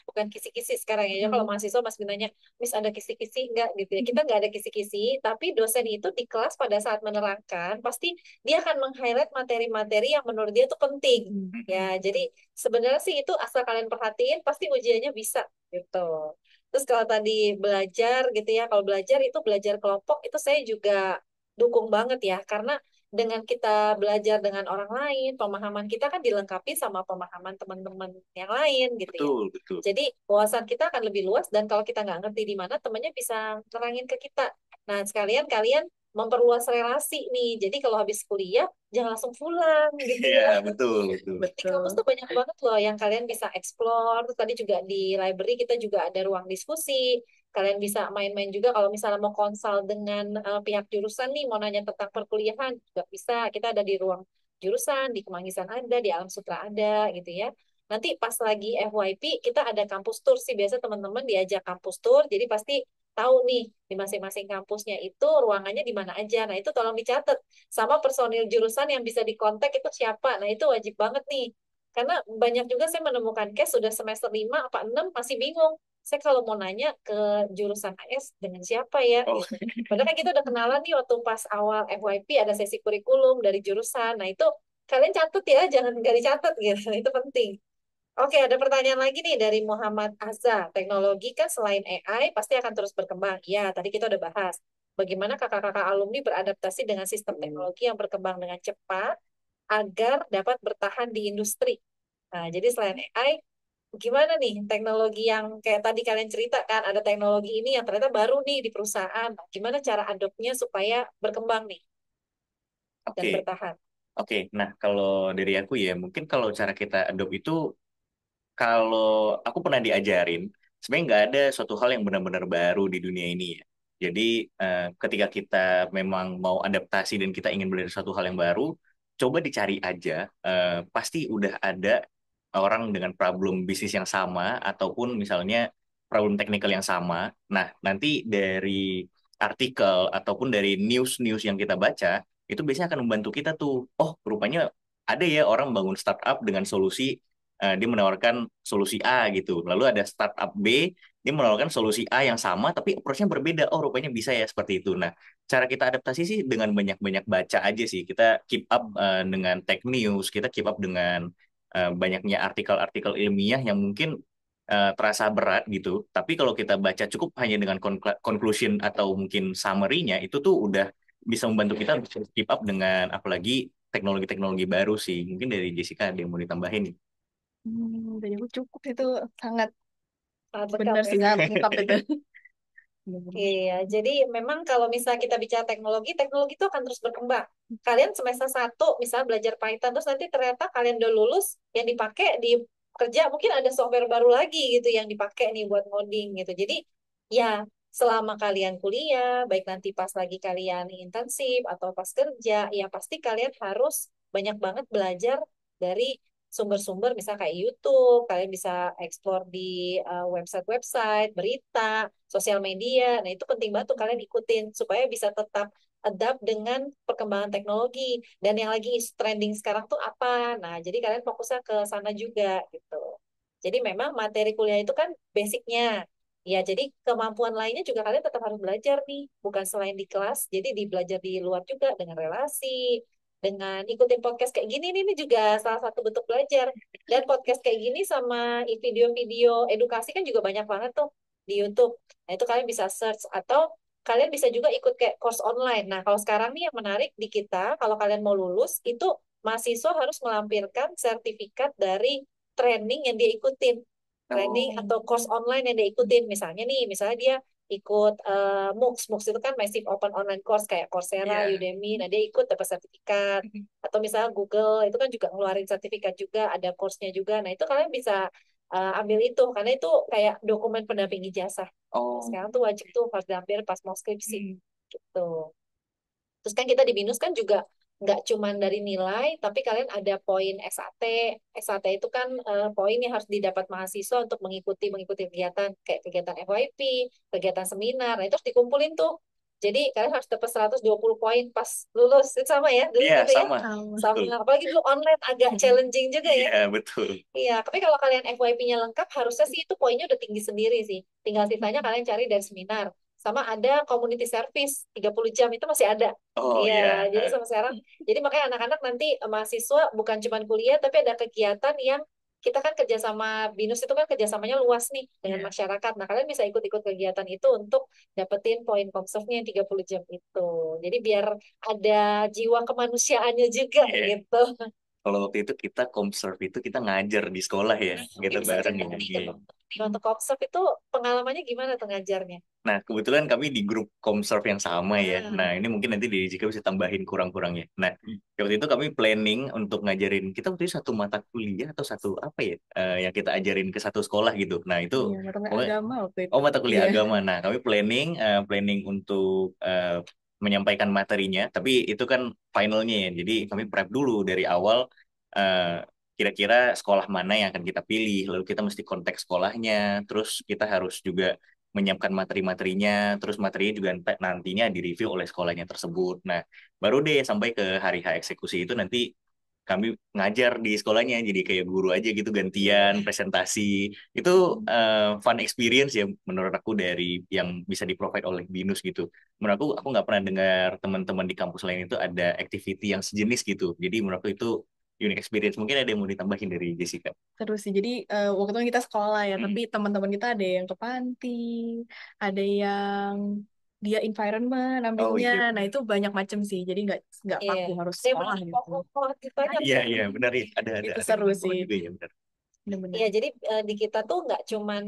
bukan kisi-kisi sekarang ya. Kalau mahasiswa masih nanya, Miss ada kisi-kisi nggak gitu ya. Kita nggak ada kisi-kisi, tapi dosen itu di kelas pada saat menerangkan, pasti dia akan meng-highlight materi-materi yang menurut dia itu penting. Ya, jadi sebenarnya sih itu asal kalian perhatiin, pasti ujiannya bisa gitu. Terus kalau tadi belajar gitu ya, kalau belajar itu belajar kelompok, itu saya juga dukung banget ya. Karena dengan kita belajar dengan orang lain, pemahaman kita kan dilengkapi sama pemahaman teman-teman yang lain gitu ya. Betul, betul. Jadi wawasan kita akan lebih luas dan kalau kita nggak ngerti di mana, temannya bisa terangin ke kita. Nah, sekalian kalian memperluas relasi nih. Jadi kalau habis kuliah, jangan langsung pulang gitu Iya, ya. betul, betul. Di kampus tuh banyak banget loh yang kalian bisa explore. Terus tadi juga di library kita juga ada ruang diskusi. Kalian bisa main-main juga kalau misalnya mau konsul dengan pihak jurusan nih, mau nanya tentang perkuliahan juga bisa. Kita ada di ruang jurusan, di Kemanggisan ada, di Alam Sutra ada gitu ya. Nanti pas lagi FYP kita ada kampus tour sih, biasa teman-teman diajak kampus tour, jadi pasti tahu nih di masing-masing kampusnya itu ruangannya di mana aja. Nah, itu tolong dicatat sama personil jurusan yang bisa dikontak itu siapa. Nah, itu wajib banget nih. Karena banyak juga saya menemukan case sudah semester 5 apa 6 masih bingung. Saya kalau mau nanya ke jurusan AS dengan siapa ya? Oh, Gitu. Padahal kan kita udah kenalan nih waktu pas awal FYP ada sesi kurikulum dari jurusan. Nah, itu kalian catat ya, jangan nggak dicatat gitu. Itu penting. Oke, ada pertanyaan lagi nih dari Muhammad Azza. Teknologi kan selain AI pasti akan terus berkembang. Ya, tadi kita udah bahas. Bagaimana kakak-kakak alumni beradaptasi dengan sistem teknologi yang berkembang dengan cepat agar dapat bertahan di industri. Nah, jadi selain AI, gimana nih teknologi yang kayak tadi kalian ceritakan, ada teknologi ini yang ternyata baru nih di perusahaan. Nah, gimana cara adoptnya supaya berkembang nih dan oke. bertahan? Oke, nah kalau dari aku ya, mungkin kalau cara kita adopt itu, kalau aku pernah diajarin, sebenarnya nggak ada suatu hal yang benar-benar baru di dunia ini ya. Jadi ketika kita memang mau adaptasi dan kita ingin belajar suatu hal yang baru, coba dicari aja, pasti udah ada orang dengan problem bisnis yang sama, ataupun misalnya problem teknikal yang sama. Nah, nanti dari artikel ataupun dari news-news yang kita baca, itu biasanya akan membantu kita tuh. Oh, rupanya ada ya orang bangun startup dengan solusi, dia menawarkan solusi A gitu. Lalu ada startup B, dia menawarkan solusi A yang sama tapi approach-nya berbeda. Oh, rupanya bisa ya seperti itu. Nah, cara kita adaptasi sih dengan banyak-banyak baca aja sih. Kita keep up dengan tech news, kita keep up dengan banyaknya artikel-artikel ilmiah yang mungkin terasa berat gitu. Tapi kalau kita baca cukup hanya dengan conclusion atau mungkin summary-nya, itu tuh udah bisa membantu kita untuk keep up dengan apalagi teknologi-teknologi baru sih. Mungkin dari Jessica ada yang mau ditambahin nih. dari aku cukup itu sangat Sangat lengkap benar ya. sih, sangat lengkap itu. Iya, jadi memang kalau misalnya kita bicara teknologi, teknologi itu akan terus berkembang. Kalian semester satu misalnya belajar Python, terus nanti ternyata kalian udah lulus, yang dipakai di kerja mungkin ada software baru lagi gitu yang dipakai nih buat ngoding gitu. Jadi ya selama kalian kuliah, baik nanti pas lagi kalian intensif atau pas kerja, ya pasti kalian harus banyak banget belajar dari sumber-sumber misalnya kayak YouTube, kalian bisa explore di website-website, berita, sosial media. Nah, itu penting banget tuh kalian ikutin supaya bisa tetap adapt dengan perkembangan teknologi. Dan yang lagi trending sekarang tuh apa? Nah, jadi kalian fokusnya ke sana juga gitu. Jadi memang materi kuliah itu kan basicnya. Ya, jadi kemampuan lainnya juga kalian tetap harus belajar nih, bukan selain di kelas. Jadi belajar di luar juga dengan relasi, dengan ikutin podcast kayak gini ini juga salah satu bentuk belajar. Dan podcast kayak gini sama video-video edukasi kan juga banyak banget tuh di YouTube. Nah, itu kalian bisa search atau kalian bisa juga ikut kayak course online. Nah, kalau sekarang nih yang menarik di kita, kalau kalian mau lulus, itu mahasiswa harus melampirkan sertifikat dari training yang dia ikutin. Training atau course online yang dia ikutin. Misalnya nih, misalnya dia ikut MOOCs. MOOCs itu kan Massive Open Online Course kayak Coursera, Iya. Udemy. Nah, dia ikut dapat sertifikat. Atau misalnya Google itu kan juga ngeluarin sertifikat juga, ada course-nya juga. Nah, itu kalian bisa ambil itu karena itu kayak dokumen pendamping ijazah. Oh. Sekarang tuh wajib tuh harus diambil pas mau skripsi gitu. Terus kan kita di BINUS kan juga nggak cuman dari nilai, tapi kalian ada poin SAT. SAT itu kan poin yang harus didapat mahasiswa untuk mengikuti kegiatan kayak kegiatan FYP, kegiatan seminar. Nah, itu harus dikumpulin tuh. Jadi kalian harus dapat 120 poin pas lulus. Itu sama ya dulu Iya, gitu ya. sama. Sama. Betul. Apalagi dulu online agak challenging juga ya. Iya, betul. Iya, tapi kalau kalian FYP-nya lengkap, harusnya sih itu poinnya udah tinggi sendiri sih. Tinggal sisanya kalian cari dari seminar. Sama ada community service, 30 jam itu masih ada. Oh Iya, iya. jadi sama sekarang. Jadi makanya anak-anak nanti mahasiswa bukan cuma kuliah, tapi ada kegiatan yang kita kan kerjasama BINUS itu kan kerjasamanya luas nih dengan masyarakat. Nah, kalian bisa ikut-ikut kegiatan itu untuk dapetin poin komservnya yang 30 jam itu. Jadi biar ada jiwa kemanusiaannya juga Iya. gitu. Kalau waktu itu kita Komserv itu kita ngajar di sekolah ya, kita Bisa bareng cerita ya. nih, untuk Kopsep itu pengalamannya gimana tuh ngajarnya? Nah, kebetulan kami di grup Komserv yang sama ya. Ah, Nah, ini mungkin nanti di Jika bisa tambahin kurang-kurangnya. Nah, waktu itu kami planning untuk ngajarin, kita waktu itu satu mata kuliah atau satu apa ya, yang kita ajarin ke satu sekolah gitu. Nah, itu Iya, mata kuliah pokoknya- agama waktu itu. oh, mata kuliah Iya. agama. Nah, kami planning untuk menyampaikan materinya, tapi itu kan finalnya ya. Jadi kami prep dulu dari awal, eh, kira-kira sekolah mana yang akan kita pilih, lalu kita mesti konteks sekolahnya, terus kita harus juga menyiapkan materi-materinya, terus materinya juga nantinya direview oleh sekolahnya tersebut. Nah, baru deh sampai ke hari H eksekusi itu nanti kami ngajar di sekolahnya, jadi kayak guru aja gitu gantian presentasi. Itu fun experience ya menurut aku dari yang bisa di-provide oleh BINUS gitu. Menurut aku nggak pernah dengar teman-teman di kampus lain itu ada activity yang sejenis gitu. Jadi menurut aku itu unique experience. Mungkin ada yang mau ditambahin dari Jessica. Terus sih, jadi waktu itu kita sekolah ya, Hmm. tapi teman-teman kita ada yang ke panti, ada yang dia environment Oh ambilnya. iya. Nah, itu banyak macam sih. Jadi nggak iya. paku harus Saya sekolah gitu. pohon banyak Iya, ya. iya, benar ya. Ada Itu ada seru teman-teman sih. juga ya, benar. Bener-bener. Iya, jadi di kita tuh nggak cuman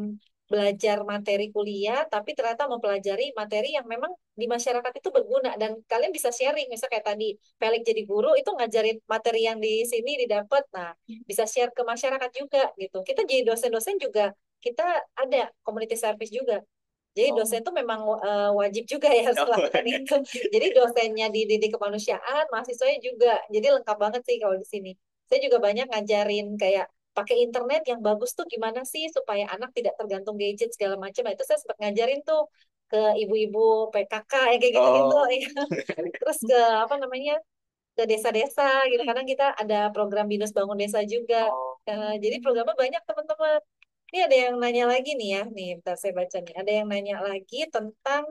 belajar materi kuliah, tapi ternyata mempelajari materi yang memang di masyarakat itu berguna dan kalian bisa sharing. Misal kayak tadi Felix jadi guru itu ngajarin materi yang di sini didapat, nah bisa share ke masyarakat juga gitu. Kita jadi dosen-dosen juga kita ada community service juga. Jadi Oh. dosen tuh memang wajib juga ya harus Oh. melakukan itu. Jadi dosennya dididik kemanusiaan, mahasiswanya juga. Jadi lengkap banget sih kalau di sini. Saya juga banyak ngajarin kayak pakai internet yang bagus tuh gimana sih supaya anak tidak tergantung gadget segala macam. Nah, itu saya sempat ngajarin tuh ke ibu-ibu PKK ya kayak gitu-gitu. Oh. Ya. Terus ke apa namanya ke desa-desa gitu. Kadang kita ada program BINUS Bangun Desa juga. Jadi programnya banyak teman-teman. Ini ada yang nanya lagi nih ya, nih bentar saya baca nih. Ada yang nanya lagi tentang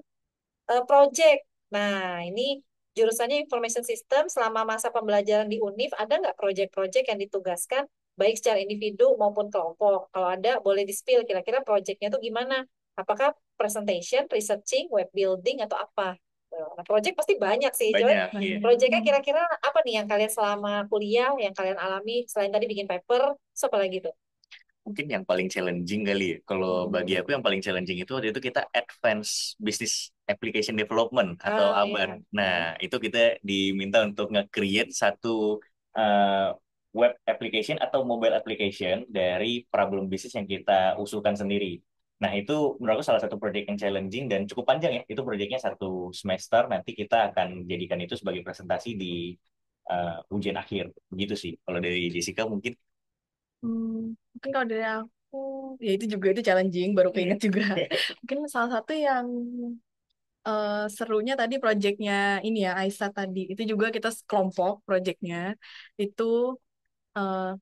project. Nah, ini jurusannya Information System selama masa pembelajaran di UNIF ada nggak project-project yang ditugaskan baik secara individu maupun kelompok? Kalau ada, boleh di-spill kira-kira projectnya tuh gimana? Apakah presentation, researching, web building atau apa? Nah, project pasti banyak sih. Coba Banyak, iya. projectnya kira-kira apa nih yang kalian selama kuliah, yang kalian alami selain tadi bikin paper, terus apa lagi tuh? Mungkin yang paling challenging kali ya. Kalau bagi aku yang paling challenging itu waktu itu kita Advanced Business Application Development atau Ah, ABAD. iya. Nah, itu kita diminta untuk nge-create satu web application atau mobile application dari problem bisnis yang kita usulkan sendiri. Nah, itu menurut aku salah satu project yang challenging dan cukup panjang ya. Itu projectnya 1 semester. Nanti kita akan jadikan itu sebagai presentasi di ujian akhir. Begitu sih. Kalau dari Jessica mungkin. Mungkin kalau dari aku, ya itu challenging, baru keinget juga. Mungkin salah satu yang serunya tadi proyeknya ini ya, Aisyah tadi. Itu juga kita kelompok proyeknya. Itu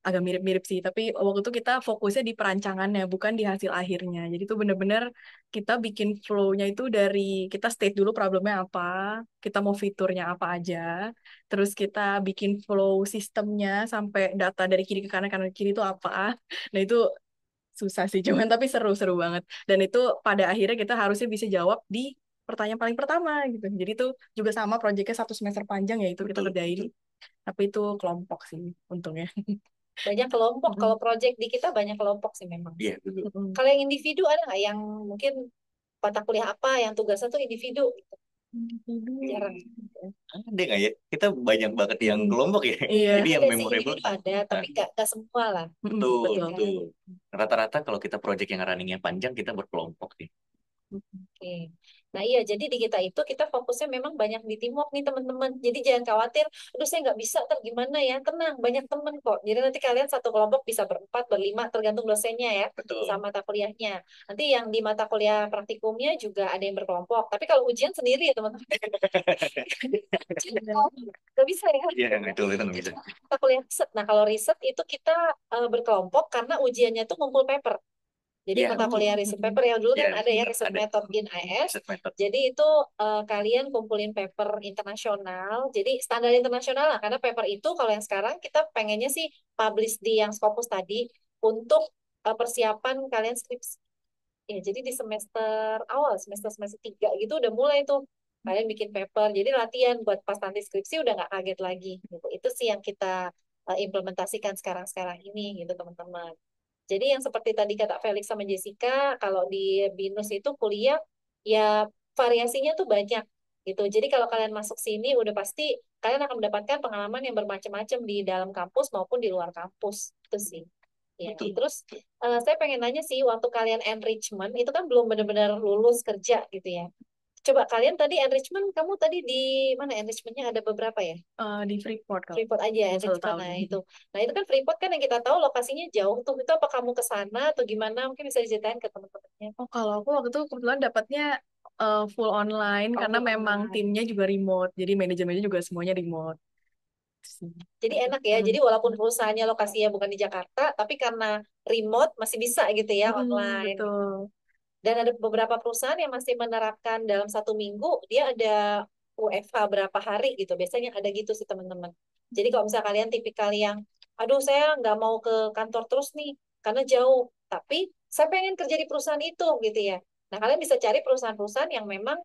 agak mirip-mirip sih, tapi waktu itu kita fokusnya di perancangannya, bukan di hasil akhirnya. Jadi itu bener-bener kita bikin flow-nya itu dari kita state dulu problemnya apa, kita mau fiturnya apa aja, terus kita bikin flow sistemnya sampai data dari kiri ke kanan ke kiri itu apa. Nah itu susah sih, cuman tapi seru-seru banget. Dan itu pada akhirnya kita harusnya bisa jawab di pertanyaan paling pertama gitu. Jadi itu juga sama proyeknya 1 semester panjang ya itu kita kerjain. Tapi itu kelompok sih untungnya. Banyak kelompok. Kalau project di kita banyak kelompok sih memang. Iya, betul. Kalau yang individu ada nggak yang mungkin mata kuliah apa yang tugasnya tuh individu gitu? Jarang. Ada nggak ya? Kita banyak banget yang kelompok ya. Iya. Jadi yang Ada sih memorable. individu ada, tapi nggak semua lah. Betul, Betul. betul. Rata-rata kalau kita project yang runningnya panjang, kita berkelompok sih. Oke. Nah iya, jadi di kita itu kita fokusnya memang banyak di teamwork nih teman-teman. Jadi jangan khawatir, aduh saya nggak bisa, ntar gimana ya? Tenang, banyak teman kok. Jadi nanti kalian satu kelompok bisa berempat, berlima, tergantung dosennya ya, Betul. sama mata kuliahnya. Nanti yang di mata kuliah praktikumnya juga ada yang berkelompok. Tapi kalau ujian sendiri ya teman-teman. Nggak bisa ya. Iya, itu nggak bisa. Mata kuliah riset. Nah kalau riset itu kita berkelompok karena ujiannya tuh ngumpul paper. Jadi Iya, mata betul. kuliah riset paper yang dulu Iya, kan ada ya benar, riset ada. method in IS. Riset method. Jadi itu kalian kumpulin paper internasional. Jadi standar internasional lah karena paper itu kalau yang sekarang kita pengennya sih publish di yang Scopus tadi untuk persiapan kalian skripsi. Ya, jadi di semester awal, semester 3 gitu udah mulai tuh kalian bikin paper. Jadi latihan buat pas nanti skripsi udah nggak kaget lagi gitu. Itu sih yang kita implementasikan sekarang-sekarang ini gitu teman-teman. Jadi yang seperti tadi kata Felix sama Jessica, kalau di BINUS itu kuliah ya variasinya tuh banyak gitu. Jadi kalau kalian masuk sini udah pasti kalian akan mendapatkan pengalaman yang bermacam-macam di dalam kampus maupun di luar kampus. Itu sih. Ya, Betul. terus saya pengen nanya sih waktu kalian enrichment itu kan belum benar-benar lulus kerja gitu ya. Coba kalian tadi enrichment, kamu tadi di mana enrichmentnya ada beberapa ya? Di Freeport kalau Freeport aja satu enrichment. tahun. Nah itu. Nah itu kan Freeport kan yang kita tahu lokasinya jauh tuh. Itu apa kamu ke sana atau gimana? Mungkin bisa diceritain ke teman-temannya. Oh, kalau aku waktu itu kebetulan dapatnya full online Oh, karena full memang online. timnya juga remote, jadi manajemennya juga semuanya remote. Jadi enak ya. Jadi walaupun perusahaannya lokasinya bukan di Jakarta, tapi karena remote masih bisa gitu ya online. Betul. Dan ada beberapa perusahaan yang masih menerapkan dalam 1 minggu dia ada WFH berapa hari gitu. Biasanya ada gitu sih teman-teman. Jadi kalau misalnya kalian tipikal yang, aduh saya nggak mau ke kantor terus nih karena jauh, tapi saya pengen kerja di perusahaan itu gitu ya. Nah kalian bisa cari perusahaan-perusahaan yang memang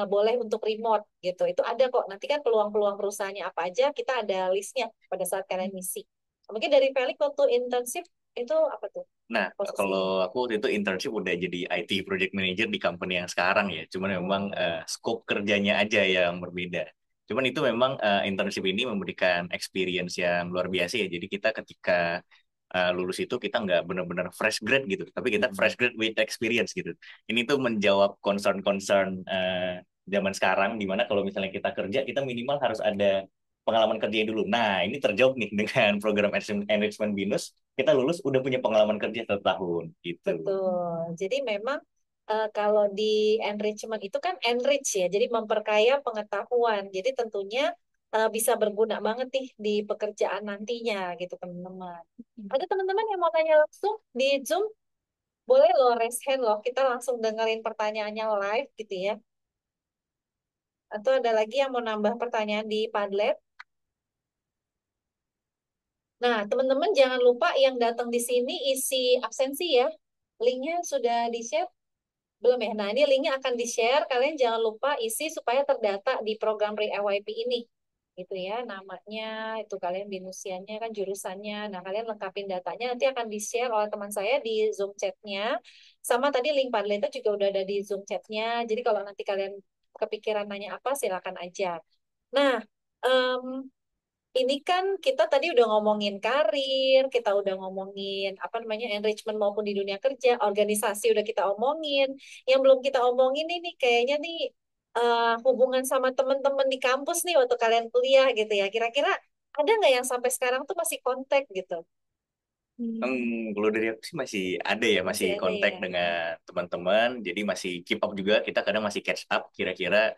boleh untuk remote gitu. Itu ada kok. Nanti kan peluang-peluang perusahaannya apa aja kita ada listnya pada saat kalian misi. Mungkin dari Felix waktu internship itu apa tuh Nah, posisinya? kalau aku waktu itu internship udah jadi IT project manager di company yang sekarang ya. Cuman memang scope kerjanya aja yang berbeda. Cuman itu memang internship ini memberikan experience yang luar biasa ya. Jadi kita ketika lulus itu kita nggak benar-benar fresh grad gitu, tapi kita fresh grad with experience gitu. Ini tuh menjawab concern-concern zaman sekarang, di mana kalau misalnya kita kerja, kita minimal harus ada pengalaman kerja dulu. Nah, ini terjawab nih dengan program enrichment BINUS, kita lulus udah punya pengalaman kerja 1 tahun gitu. Betul. Jadi memang kalau di enrichment itu kan enrich ya, jadi memperkaya pengetahuan. Jadi tentunya bisa berguna banget nih di pekerjaan nantinya gitu teman-teman. Ada teman-teman yang mau tanya langsung di Zoom? Boleh loh raise hand loh, kita langsung dengerin pertanyaannya live gitu ya. Atau ada lagi yang mau nambah pertanyaan di Padlet? Nah, teman-teman jangan lupa yang datang di sini isi absensi ya. Linknya sudah di-share? Belum ya? Nah, ini linknya akan di-share. Kalian jangan lupa isi supaya terdata di program re-FYP ini. Gitu ya, namanya, itu kalian binusiannya kan jurusannya. Nah, kalian lengkapin datanya, nanti akan di-share oleh teman saya di Zoom chatnya. Sama tadi link Padleta juga udah ada di Zoom chatnya. Jadi kalau nanti kalian kepikiran nanya apa, silakan aja. Nah, ini kan kita tadi udah ngomongin karir, kita udah ngomongin apa namanya enrichment maupun di dunia kerja, organisasi udah kita omongin. Yang belum kita omongin ini kayaknya nih hubungan sama teman-teman di kampus nih waktu kalian kuliah gitu ya. Kira-kira ada nggak yang sampai sekarang tuh masih kontak gitu? Kalau dari aku sih masih ada ya, masih Masih ada kontak ya. dengan teman-teman, jadi masih keep up juga. Kita kadang masih catch up, kira-kira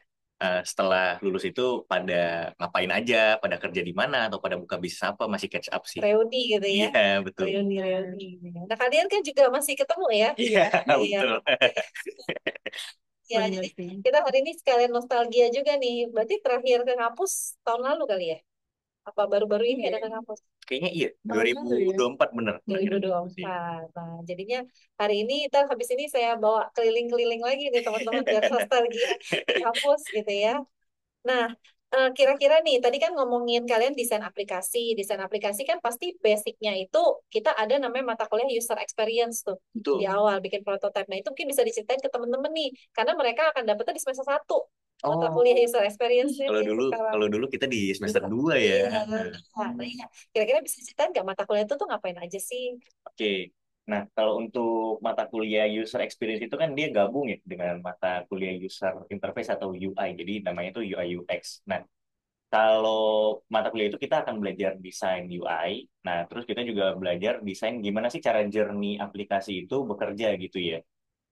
setelah lulus itu pada ngapain aja, pada kerja di mana, atau pada buka bisnis apa, masih catch up sih. Reuni gitu ya. Iya, betul. Reuni. Nah, kalian kan juga masih ketemu ya? Iya, Iya. betul. Ya, jadi kita hari ini sekalian nostalgia juga nih. Berarti terakhir ke kampus tahun lalu kali ya? Apa baru-baru ini ada ke kampus? Kayaknya iya, Tahun lalu ya. 2024 bener. 2024. Nah, jadinya hari ini kita habis ini saya bawa keliling-keliling lagi nih teman-teman biar nostalgia kampus gitu ya. Nah, kira-kira nih tadi kan ngomongin kalian desain aplikasi. Desain aplikasi kan pasti basicnya itu kita ada namanya mata kuliah user experience tuh Betul. di awal bikin prototype. Nah, itu mungkin bisa diceritain ke teman-teman nih karena mereka akan dapetnya di semester 1 mata kuliah user experience nih Kalau dulu kita di semester 2 ya. Iya. Nah, iya. Kira-kira bisa ceritain nggak mata kuliah itu tuh ngapain aja sih? Oke. Nah, kalau untuk mata kuliah user experience itu kan dia gabung ya dengan mata kuliah user interface atau UI. Jadi namanya itu UI UX. Nah, kalau mata kuliah itu kita akan belajar desain UI. Nah, terus kita juga belajar desain gimana sih cara journey aplikasi itu bekerja gitu ya.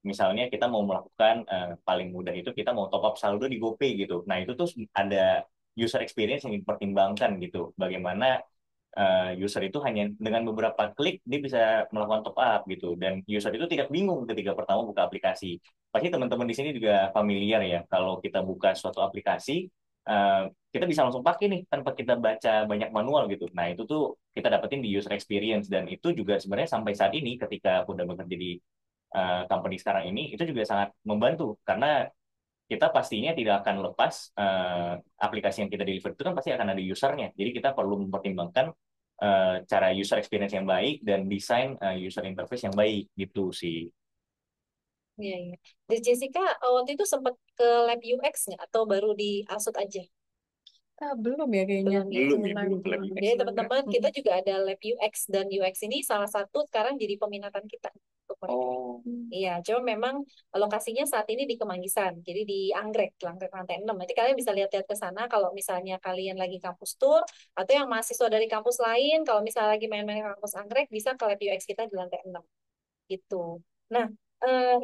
Misalnya kita mau melakukan paling mudah itu kita mau top up saldo di GoPay gitu. Nah, itu tuh ada user experience yang dipertimbangkan gitu. Bagaimana user itu hanya dengan beberapa klik dia bisa melakukan top up gitu. Dan user itu tidak bingung ketika pertama buka aplikasi. Pasti teman-teman di sini juga familiar ya. Kalau kita buka suatu aplikasi, eh, kita bisa langsung pakai nih tanpa kita baca banyak manual gitu. Nah, itu tuh kita dapetin di user experience dan itu juga sebenarnya sampai saat ini ketika aku udah bekerja di company sekarang ini itu juga sangat membantu karena kita pastinya tidak akan lepas aplikasi yang kita deliver itu kan pasti akan ada usernya. Jadi kita perlu mempertimbangkan cara user experience yang baik dan desain user interface yang baik gitu sih. Iya, iya. Di Jessica waktu itu sempat ke lab UX nggak atau baru di Asut aja? Belum ya kayaknya. Belum ya. Belum ya, Lab belum ke lab UX. UX. Jadi teman-teman kita Mm-mm. juga ada lab UX dan UX ini salah satu sekarang jadi peminatan kita untuk mereka. Oh, Iya, cuma memang lokasinya saat ini di Kemanggisan, jadi di Anggrek, Anggrek Lantai 6. Nanti kalian bisa lihat-lihat ke sana kalau misalnya kalian lagi kampus tour atau yang mahasiswa dari kampus lain, kalau misalnya lagi main-main ke kampus Anggrek bisa ke lab UX kita di lantai 6 gitu. Nah,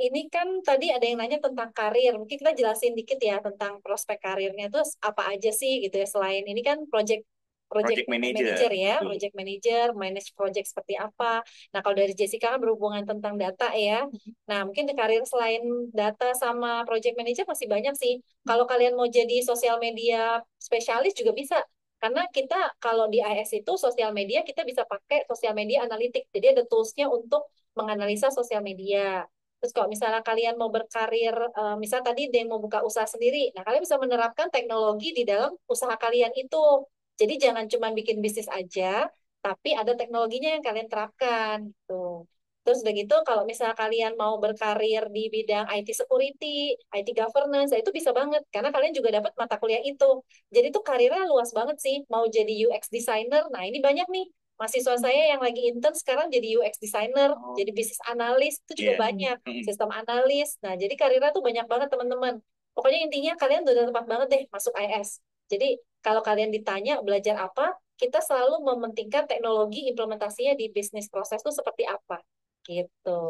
ini kan tadi ada yang nanya tentang karir. Mungkin kita jelasin dikit ya tentang prospek karirnya itu apa aja sih gitu ya. Selain ini kan project project project manager. manager ya, Betul. project manager, manage project seperti apa. Nah, kalau dari Jessica kan berhubungan tentang data ya. Nah, mungkin di karir selain data sama project manager masih banyak sih. Kalau kalian mau jadi sosial media spesialis juga bisa. Karena kita kalau di IS itu sosial media kita bisa pakai sosial media analitik. Jadi ada toolsnya untuk menganalisa sosial media. Terus kalau misalnya kalian mau berkarir, misal tadi ada yang mau buka usaha sendiri, nah kalian bisa menerapkan teknologi di dalam usaha kalian itu. Jadi jangan cuma bikin bisnis aja, tapi ada teknologinya yang kalian terapkan gitu. Terus udah gitu, kalau misalnya kalian mau berkarir di bidang IT security, IT governance, nah itu bisa banget karena kalian juga dapat mata kuliah itu. Jadi tuh karirnya luas banget sih. Mau jadi UX designer, nah ini banyak nih mahasiswa saya yang lagi intern sekarang jadi UX designer, Oh, jadi bisnis analis itu juga iya. banyak, Mm-mm. sistem analis. Nah, jadi karirnya tuh banyak banget teman-teman. Pokoknya intinya kalian udah tepat banget deh masuk IS. Jadi kalau kalian ditanya belajar apa, kita selalu mementingkan teknologi implementasinya di bisnis proses itu seperti apa. Gitu.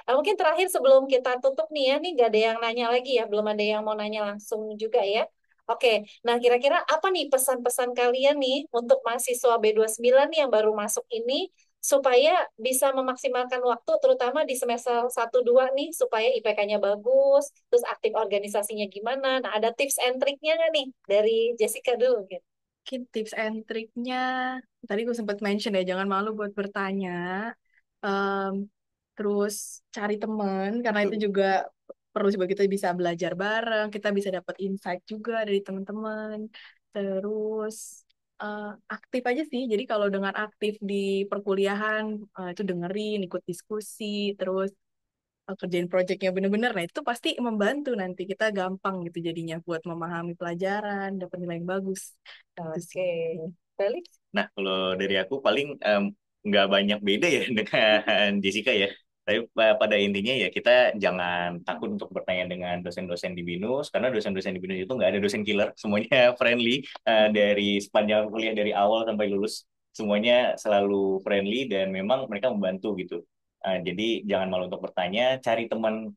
Nah, mungkin terakhir sebelum kita tutup nih ya, nih gak ada yang nanya lagi ya, belum ada yang mau nanya langsung juga ya. Oke, nah kira-kira apa nih pesan-pesan kalian nih untuk mahasiswa B29 nih yang baru masuk ini supaya bisa memaksimalkan waktu terutama di semester 1-2 nih supaya IPK-nya bagus, terus aktif organisasinya gimana? Nah, ada tips and triknya nggak nih dari Jessica dulu gitu. Mungkin tips and triknya, tadi gue sempat mention ya, jangan malu buat bertanya. Em, Terus cari teman, karena itu Betul. juga perlu supaya kita bisa belajar bareng, kita bisa dapat insight juga dari teman-teman. Terus eh, aktif aja sih, jadi kalau dengan aktif di perkuliahan, itu dengerin, ikut diskusi, terus kerjain projectnya bener-bener, nah itu pasti membantu nanti kita gampang gitu jadinya buat memahami pelajaran, dapat nilai yang bagus. Itu sih. Oke, Felix? Nah, kalau dari aku paling nggak banyak beda ya dengan Jessica ya. Tapi pada intinya ya kita jangan takut untuk bertanya dengan dosen-dosen di BINUS karena dosen-dosen di BINUS itu nggak ada dosen killer, semuanya friendly dari sepanjang kuliah dari awal sampai lulus semuanya selalu friendly dan memang mereka membantu gitu. Jadi jangan malu untuk bertanya, cari teman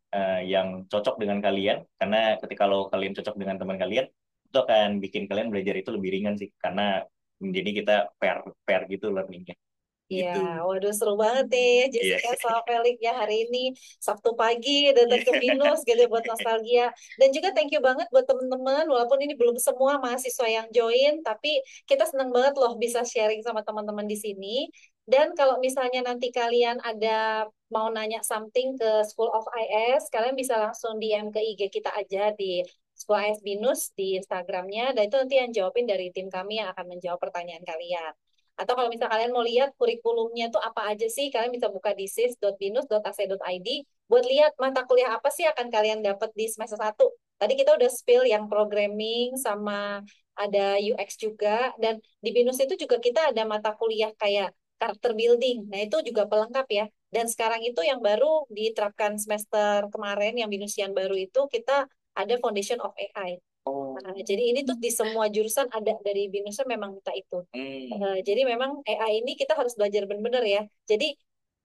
yang cocok dengan kalian karena ketika kalau kalian cocok dengan teman kalian itu akan bikin kalian belajar itu lebih ringan sih karena jadi kita pair pair gitu learningnya Iya, gitu. waduh seru banget deh ya Iya. Jessica sama Felix ya hari ini Sabtu pagi datang ke Binus gitu buat nostalgia. Dan juga thank you banget buat teman-teman walaupun ini belum semua mahasiswa yang join tapi kita senang banget loh bisa sharing sama teman-teman di sini. Dan kalau misalnya nanti kalian ada mau nanya something ke School of IS, kalian bisa langsung DM ke IG kita aja di School IS Binus di Instagramnya dan itu nanti yang jawabin dari tim kami yang akan menjawab pertanyaan kalian. Atau kalau misal kalian mau lihat kurikulumnya itu apa aja sih, kalian bisa buka di sis.binus.ac.id buat lihat mata kuliah apa sih akan kalian dapat di semester 1. Tadi kita udah spill yang programming sama ada UX juga dan di Binus itu juga kita ada mata kuliah kayak karakter building. Nah, itu juga pelengkap ya. Dan sekarang itu yang baru diterapkan semester kemarin, yang Binusian baru itu kita ada Foundation of AI. Oh. Nah, jadi ini tuh di semua jurusan ada, dari Binusnya memang minta itu. Jadi memang AI ini kita harus belajar benar-benar ya. Jadi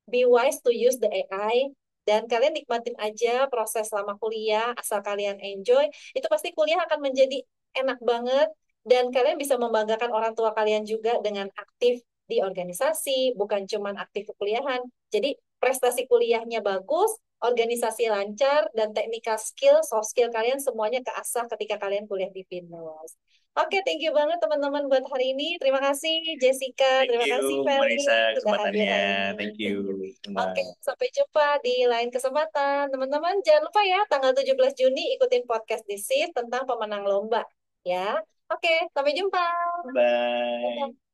be wise to use the AI, dan kalian nikmatin aja proses selama kuliah, asal kalian enjoy, itu pasti kuliah akan menjadi enak banget, dan kalian bisa membanggakan orang tua kalian juga dengan aktif di organisasi, bukan cuman aktif kuliahan. Jadi prestasi kuliahnya bagus, organisasi lancar, dan technical skill, soft skill kalian semuanya keasah ketika kalian kuliah di Binus. Oke, thank you banget teman-teman buat hari ini. Terima kasih Jessica, Thank terima you, kasih Feli Marisa, sudah hadir kesempatannya. hari ini. Thank you. Oke, sampai jumpa di lain kesempatan. Teman-teman, jangan lupa ya, tanggal 17 Juni ikutin podcast di SIF tentang pemenang lomba. Ya, oke, sampai jumpa. Bye.